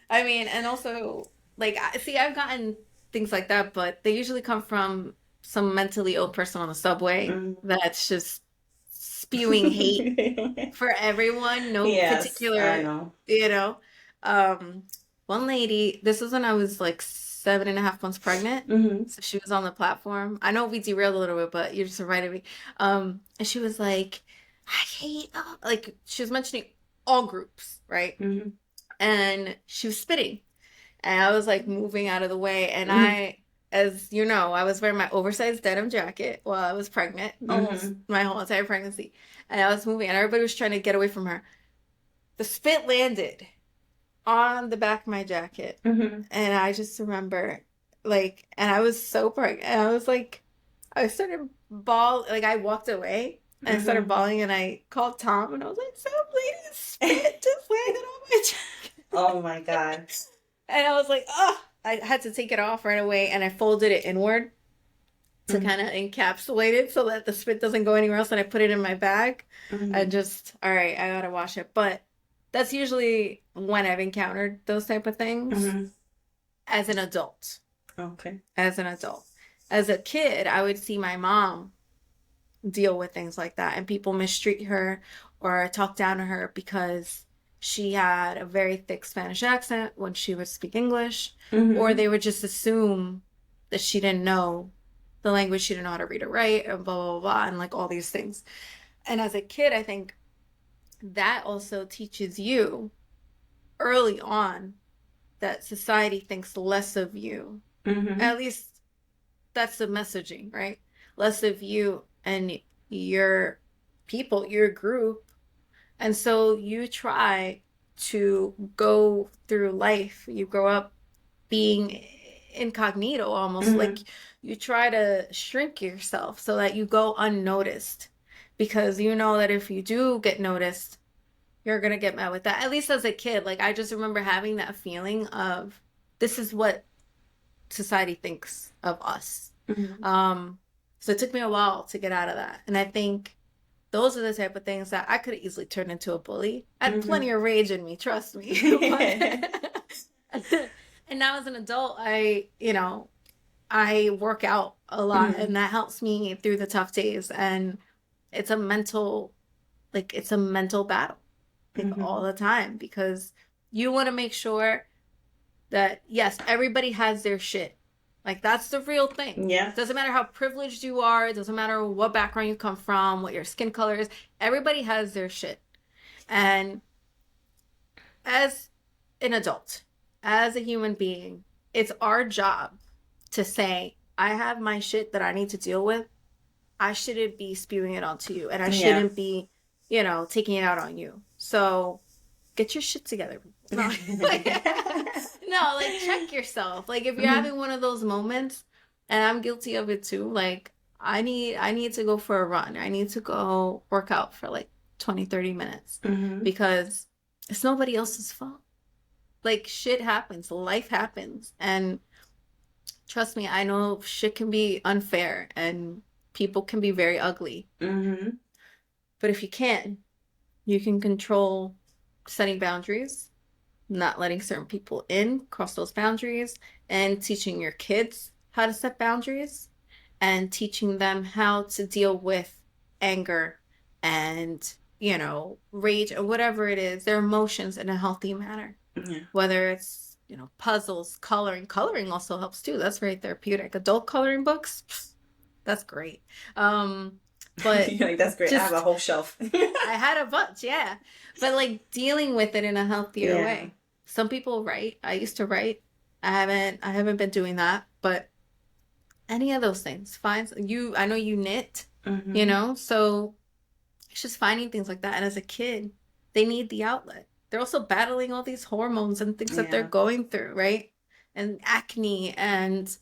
I mean, and also like see, I've gotten things like that, but they usually come from some mentally ill person on the subway Mm. that's just spewing hate for everyone, no Yes, I particular, know. you know. Um, one lady, this was when I was like 7.5 months pregnant. Hmm. So she was on the platform. I know we derailed a little bit, but you just reminded me. And she was like, I hate, like, she was mentioning all groups, right? Hmm. And she was spitting. And I was like moving out of the way. And Hmm. as you know, I was wearing my oversized denim jacket while I was pregnant, almost Hmm. my whole entire pregnancy. And I was moving, and everybody was trying to get away from her. The spit landed on the back of my jacket. Hmm. And I just remember, like, and I was so pregnant. And I was like, I started like, I walked away and I started Hmm. bawling. And I called Tom, and I was like, some lady's spit just landed on my Oh jacket. my God. And I was like, oh, I had to take it off right away. And I folded it inward to Hmm. kind of encapsulate it so that the spit doesn't go anywhere else. And I put it in my bag and Hmm. just, all right, I gotta wash it. But that's usually when I've encountered those type of things Hmm. as an adult. Okay. As an adult. As a kid, I would see my mom deal with things like that, and people mistreat her or talk down to her because she had a very thick Spanish accent when she would speak English, or Hmm. they would just assume that she didn't know the language, she didn't know how to read or write, and blah, blah, blah, and like all these things. And as a kid, I think that also teaches you early on that society thinks less of you. Hmm. At least that's the messaging, right? Less of you and your people, your group. And so you try to go through life. You grow up being incognito almost, like Hmm. you try to shrink yourself so that you go unnoticed because you know that if you do get noticed, you're gonna get mad with that. At least as a kid, like I just remember having that feeling of this is what society thinks of us. Hmm. Um, so it took me a while to get out of that. And I think those are the type of things that I could easily turn into a bully. I had plenty Hmm. of rage in me, trust me. But and now as an adult, I work out a lot Hmm. and that helps me through the tough days. And it's a mental, it's a mental battle, like all Hmm. the time because you want to make sure that yes, everybody has their shit. Like that's the real thing. Yeah. Doesn't matter how privileged you are, it doesn't matter what background you come from, what your skin color is. Everybody has their shit. And as an adult, as a human being, it's our job to say, I have my shit that I need to deal with. I shouldn't be spewing it onto you, and I Yeah. shouldn't be, taking it out on you. So get your shit together. No, no, like check yourself. Like if you're Hmm. having one of those moments, and I'm guilty of it too, like I need to go for a run. I need to go work out for like 20, 30 minutes Hmm. because it's nobody else's fault. Like shit happens, life happens, and trust me, I know shit can be unfair and people can be very ugly. Hmm. But if you can, You can control setting boundaries, not letting certain people in, cross those boundaries, and teaching your kids how to set boundaries and teaching them how to deal with anger and, rage or whatever it is, their emotions in a healthy manner. Yeah. Whether it's, puzzles, coloring. Coloring also helps too. That's very therapeutic. Adult coloring books, that's great. But You're like, that's great. I have a whole shelf. I had a bunch, yeah. But like dealing with it in a healthier Yeah. way. Some people write. I used to write. I haven't been doing that, but any of those things. I know you knit, so it's just finding things like that. And as a kid, they need the outlet. They're also battling all these hormones and things that they're going through, right? And acne and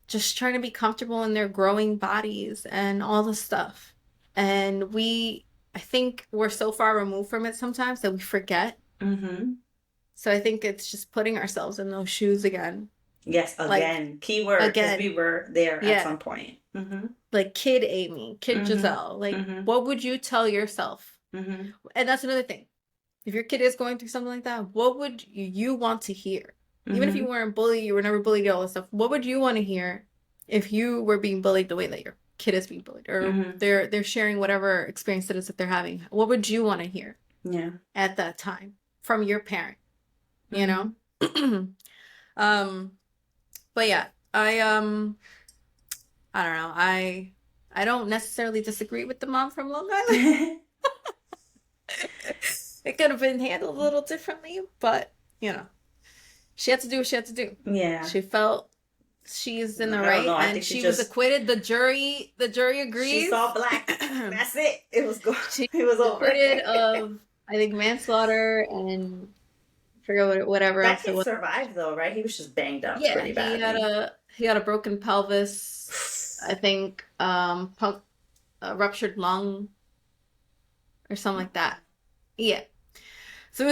just trying to be comfortable in their growing bodies and all the stuff. And I think we're so far removed from it sometimes that we forget. So I think it's just putting ourselves in those shoes again. Yes, again. Like, keyword, because we were there at some point. Like kid Amy, kid Giselle. Like, what would you tell yourself? And that's another thing. If your kid is going through something like that, what would you want to hear? Even if you weren't bullied, you were never bullied, all this stuff. What would you want to hear if you were being bullied the way that your kid is being bullied, or they're sharing whatever experience it is that they're having? What would you want to hear? Yeah. At that time from your parent, you know. But yeah, I don't know. I don't necessarily disagree with the mom from Long Island. It could have been handled a little differently, but she had to do what she had to do. Yeah. She felt she's in the right, and she was acquitted. The jury agrees. She saw black. That's it. It was good. It was acquitted of, I think, manslaughter and I forget whatever that else kid it was. Survived though, right? He was just banged up pretty badly. He had a broken pelvis. I think a ruptured lung or something like that. Yeah. So it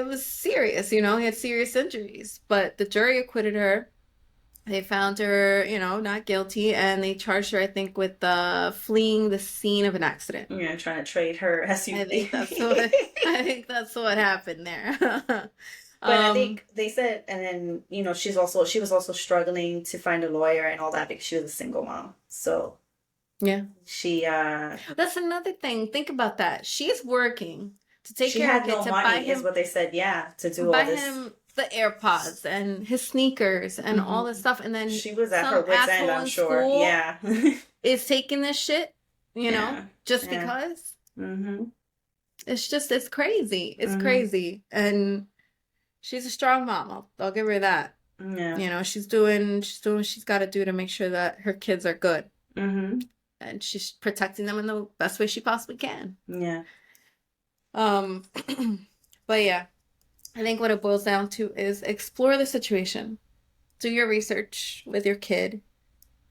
was serious, he had serious injuries, but the jury acquitted her. They found her, not guilty, and they charged her, I think, with fleeing the scene of an accident. Yeah, trying to trade her SUV. I think that's what happened there. But I think they said, and then she was also struggling to find a lawyer and all that because she was a single mom. So yeah, that's another thing. Think about that. She's working to take care of kids. She had no money, is what they said. Yeah, to do all this. Buy him the AirPods and his sneakers and all this stuff, and then she was at her wit's end, I'm sure. Yeah, is taking this shit, just because. It's crazy. It's crazy, and she's a strong mom. I'll give her that. Yeah, she's doing what she's got to do to make sure that her kids are good, and she's protecting them in the best way she possibly can. Yeah. But yeah, I think what it boils down to is explore the situation, do your research with your kid,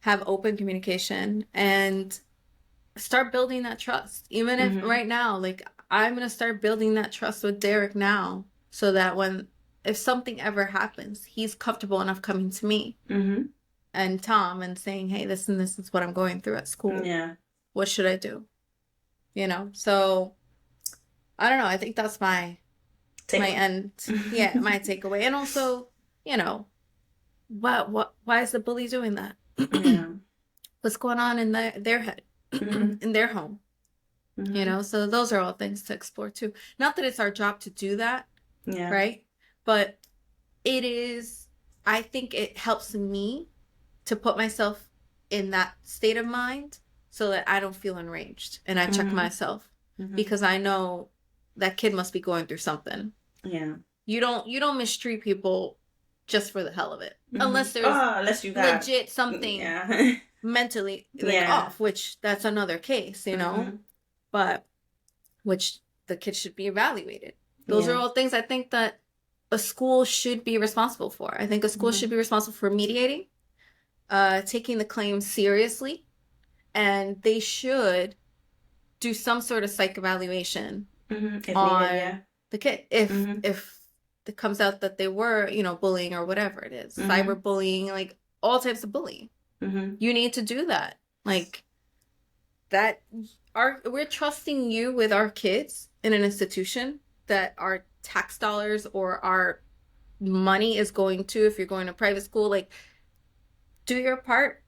have open communication, and start building that trust. Even if right now, like, I'm going to start building that trust with Derek now, so that if something ever happens, he's comfortable enough coming to me and Tom and saying, hey, this and this is what I'm going through at school. Yeah. What should I do? So I don't know. I think that's my end. Yeah, my takeaway. And also, why is the bully doing that? What's going on in their head, in their home? So those are all things to explore too. Not that it's our job to do that, right? But I think it helps me to put myself in that state of mind so that I don't feel enraged, and I check myself because I know that kid must be going through something. Yeah. You don't mistreat people just for the hell of it. Unless there's legit something mentally off, which that's another case, but which the kid should be evaluated. Those are all things I think that a school should be responsible for. I think a school should be responsible for mediating, taking the claim seriously, and they should do some sort of psych evaluation on the kid. If it comes out that they were, bullying or whatever it is, cyberbullying, like all types of bullying, you need to do that. Like that, we're trusting you with our kids in an institution that our tax dollars or our money is going to, if you're going to private school, like, do your part,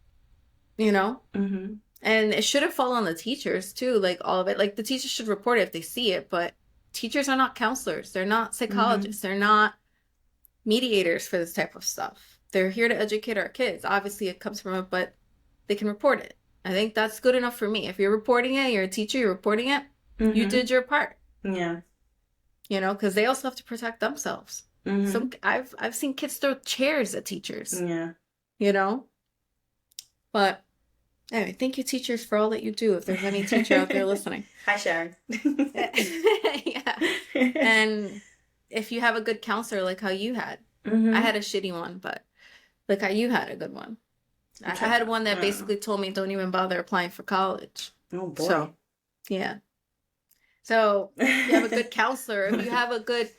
you know? Mm-hmm. And it shouldn't fall on the teachers too, like all of it. Like the teachers should report it if they see it, but teachers are not counselors. They're not Mm-hmm. psychologists. They're not mediators for this type of stuff. They're here to educate our kids. Obviously, it comes from it, but they can report it. I think that's good enough for me. If you're reporting it, you're a teacher, you're reporting it, you Mm-hmm. did your part. Yeah. You know, because they also have to protect themselves. Mm-hmm. I've seen kids throw chairs at teachers. Yeah. You know, but anyway, thank you, teachers, for all that you do. If there's any teacher out there listening, Hi, Sharon. yeah. And if you have a good counselor, like how you had, Mm-hmm. I had a shitty one, but like how you had a good one. I had one that basically told me don't even bother applying for college. Oh boy. So, yeah. So if you have a good counselor, if you have a good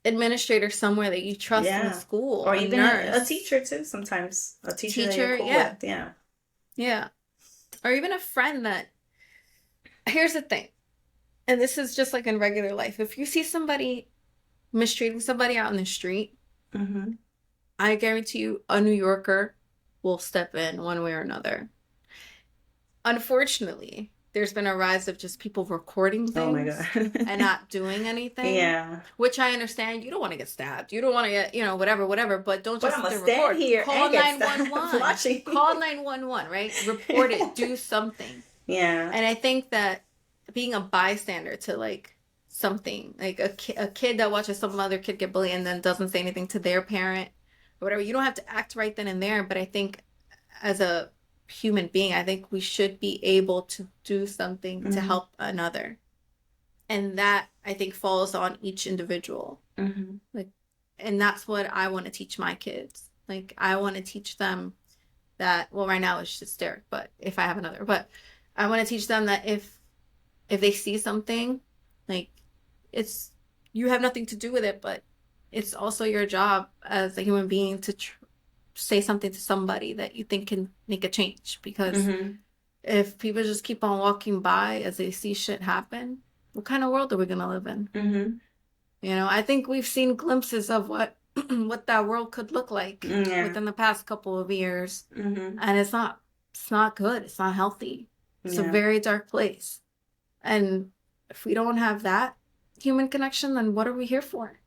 administrator somewhere that you trust in Yeah. school, Or a even nurse, a teacher too. Sometimes a teacher that you're cool yeah, with. Yeah. yeah, or even a friend that. Here's the thing, and this is just like in regular life. If you see somebody mistreating somebody out in the street, Mm-hmm. I guarantee you a New Yorker will step in one way or another. Unfortunately, there's been a rise of just people recording Oh my things God. and not doing anything. Yeah. Which I understand. You don't want to get stabbed. You don't want to get, whatever. But don't But just I'm gonna sit stand record. here Call and get stabbed 911. watching. Call 911, right? Report it. Do something. Yeah. And I think that being a bystander to like something, like a kid that watches some other kid get bullied and then doesn't say anything to their parent or whatever, you don't have to act right then and there. But I think as a human being, I think we should be able to do something to help another. And that I think falls on each individual. Mm-hmm. Like, and that's what I want to teach my kids. Like, I want to teach them that, well, right now it's just Derek, but if I have another, but I want to teach them that if they see something, like, it's, you have nothing to do with it, but it's also your job as a human being to say something to somebody that you think can make a change. Because if people just keep on walking by as they see shit happen, what kind of world are we going to live in? Mm-hmm. You know, I think we've seen glimpses of what that world could look like within the past couple of years. And it's not good. It's not healthy. It's a very dark place. And if we don't have that human connection, then what are we here for?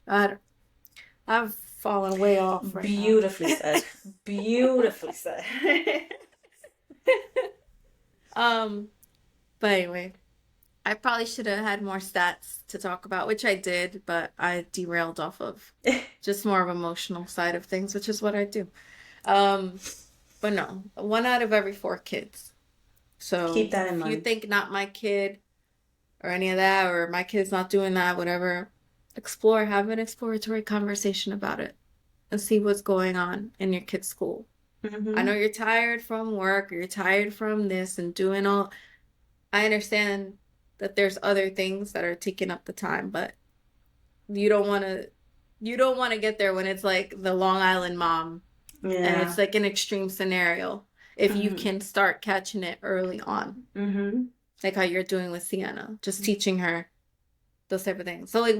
I've fallen way off right Beautifully now. said. Beautifully said. But anyway, I probably should have had more stats to talk about, which I did, but I derailed off of just more of emotional side of things, which is what I do. But no, 1 out of every 4 kids. So keep that in if mind. you think not my kid or any of that, or my kid's not doing that, whatever, have an exploratory conversation about it and see what's going on in your kid's school. I know you're tired from work, or you're tired from this and doing all. I understand that there's other things that are taking up the time, but you don't want to get there when it's like the Long Island mom. Yeah. And it's like an extreme scenario. If you can start catching it early on. Like how you're doing with Sienna, just teaching her those type of things. So like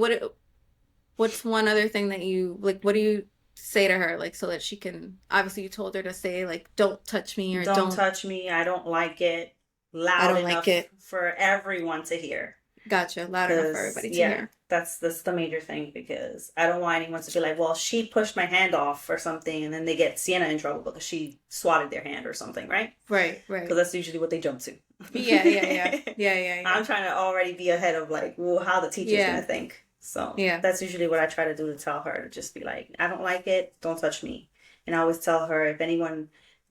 what's one other thing that you like, what do you say to her, like, so that she can, obviously you told her to say like, don't touch me, or don't touch me, I don't like it, loud enough for everyone to hear. Gotcha. Loud enough for everybody to hear. That's the major thing, because I don't want anyone to be like, well, she pushed my hand off or something, and then they get Sienna in trouble because she swatted their hand or something, right? Right. Because that's usually what they jump to. Yeah. I'm trying to already be ahead of like, well, how the teacher's gonna think. So that's usually what I try to do, to tell her, to just be like, I don't like it, don't touch me. And I always tell her, if anyone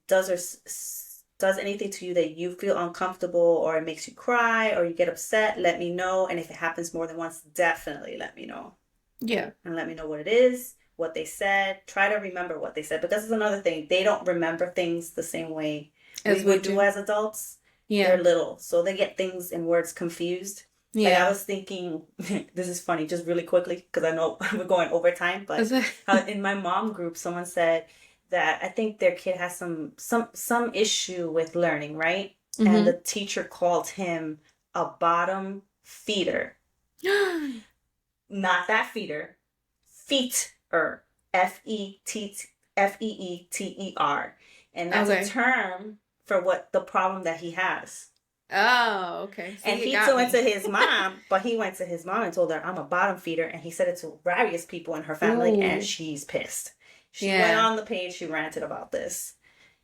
does anything to you that you feel uncomfortable, or it makes you cry, or you get upset, let me know. And if it happens more than once, definitely let me know. Yeah. And let me know what it is, what they said. Try to remember what they said, because this is another thing. They don't remember things the same way as we do as adults. Yeah. They're little, so they get things and words confused. Yeah. Like I was thinking, this is funny, just really quickly, because I know we're going over time, but in my mom group, someone said that I think their kid has some issue with learning, right? and the Mm-hmm. teacher called him a bottom feeder. Not that feeder, feeter, Feeter, and that's a Okay. term for what the problem that he has. Oh, okay. And See, it he got went me. to his mom, but he went to his mom and told her, "I'm a bottom feeder," and he said it to various people in her family, and Ooh. she's pissed. She went Yeah. on the page, she ranted about this.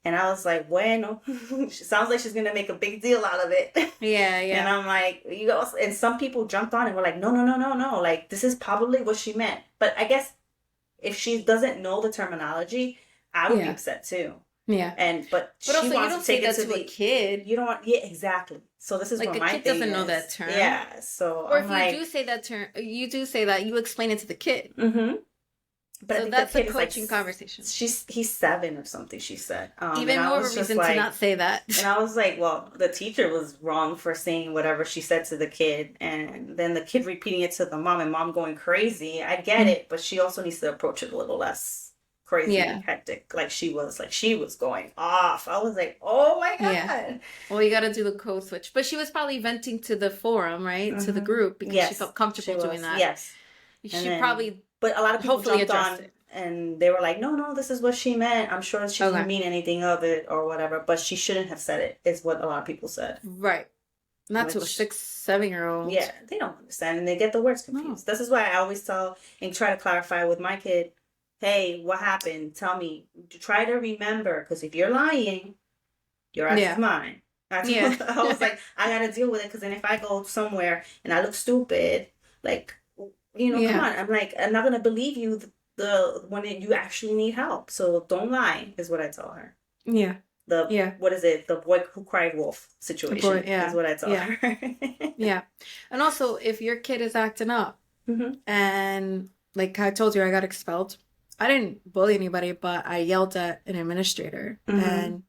And I was like, bueno, she sounds like she's gonna make a big deal out of it. Yeah, And yeah. I'm like, you know, and some people jumped on and were like, no, no, no, no, no. Like, this is probably what she meant. But I guess if she doesn't know the terminology, I would be Yeah. upset too. Yeah. But But she also, you wants don't to say take it that to to a the, kid. you don't want, yeah, exactly. So this is Like what a my kid thing doesn't know is. that term. Yeah. So Or I'm if you do like, say that term, you do say that, you explain it to the kid. mm-hmm. But I So think the that's a kid is like, coaching conversation. he's 7 or something, she said. And Even I more of was a just reason to like, not say that. and I was like, well, the teacher was wrong for saying whatever she said to the kid. And then the kid repeating it to the mom and mom going crazy. I get it, but she also needs to approach it a little less crazy, Yeah. hectic. Like she was going off. I was like, oh my Yeah. God. Well, you got to do the code switch. But she was probably venting to the forum, right? To the Mm-hmm. group because she Yes, felt she comfortable doing was. that. Yes. And She then, probably, but a lot of people hopefully, jumped addressed on it. and they were like, no, no, this is what she meant. I'm sure she didn't Okay. mean anything of it or whatever, but she shouldn't have said it, is what a lot of people said. Right. Not to a Which, 6, 7-year-old. yeah, they don't understand and they get the words No. confused. This is why I always tell and try to clarify with my kid, hey, what happened? Tell me. Try to remember, because if you're lying, your ass is Yeah. mine. Yeah. I was like, I gotta deal with it, because then if I go somewhere and I look stupid, like, come Yeah. on. I'm like, I'm not gonna believe you when you actually need help. So don't lie, is what I tell her. Yeah. The Yeah. What is it? The boy who cried wolf The boy. situation is Yeah. what I tell Yeah. her. Yeah. And also, if your kid is acting up Mm-hmm. and like I told you, I got expelled. I didn't bully anybody, but I yelled at an administrator. Mm-hmm. And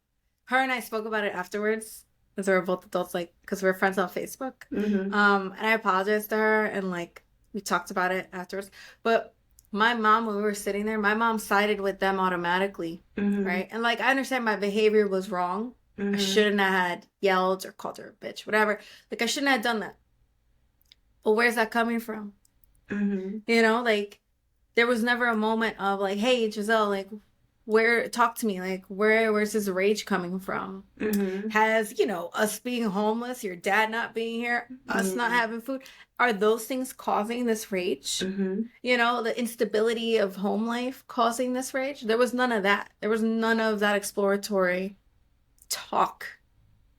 her and I spoke about it afterwards because we were both adults, like, because we were friends on Facebook. Mm-hmm. And I apologized to her and like we talked about it afterwards. But my mom, when we were sitting there, my mom sided with them automatically, Mm-hmm. right? And like I understand my behavior was wrong. I Mm-hmm. shouldn't have had yelled or called her a bitch, whatever. Like I shouldn't have done that. But where's that coming from? Mm-hmm. Like there was never a moment of like, hey, Giselle, like talk to me, like where's this rage coming from? Mm-hmm. Has, us being homeless, your dad not being here, us not Mm-hmm. having food, are those things causing this rage? Mm-hmm. The instability of home life causing this rage? There was none of that. There was none of that exploratory talk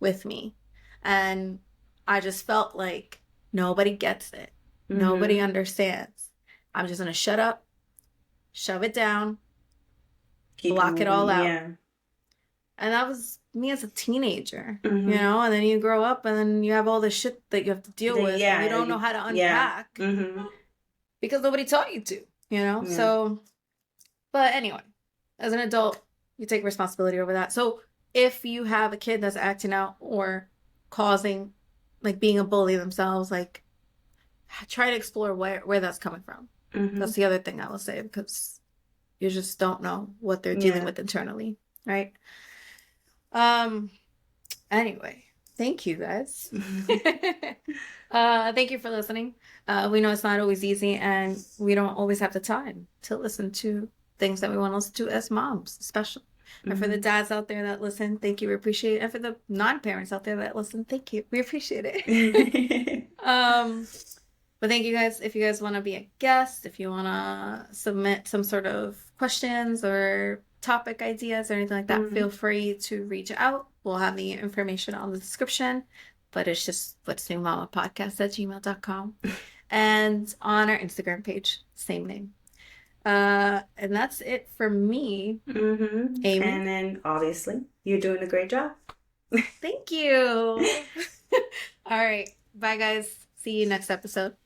with me. And I just felt like nobody gets it. Nobody Mm-hmm. understands. I'm just going to shut up, shove it down, Keep block it all moving. out. Yeah. And that was me as a teenager, Mm-hmm. and then you grow up and then you have all this shit that you have to deal with and you don't know how to Yeah. unpack Mm-hmm. because nobody taught you to, Yeah. So, but anyway, as an adult, you take responsibility over that. So if you have a kid that's acting out or causing, like being a bully themselves, like try to explore where that's coming from. Mm-hmm. That's the other thing I will say, because you just don't know what they're dealing with internally, right? Anyway, thank you guys. Thank you for listening. We know it's not always easy and we don't always have the time to listen to things that we want to listen to as moms, especially. Mm-hmm. And for the dads out there that listen, thank you, we appreciate it. And for the non-parents out there that listen, thank you, we appreciate it. But thank you guys. If you guys want to be a guest, if you want to submit some sort of questions or topic ideas or anything like that, feel free to reach out. We'll have the information on the description, but it's just What's New Mama Podcast at gmail.com. And on our Instagram page, same name. And that's it for me, Amy. And then obviously you're doing a great job. Thank you. All right. Bye, guys. See you next episode.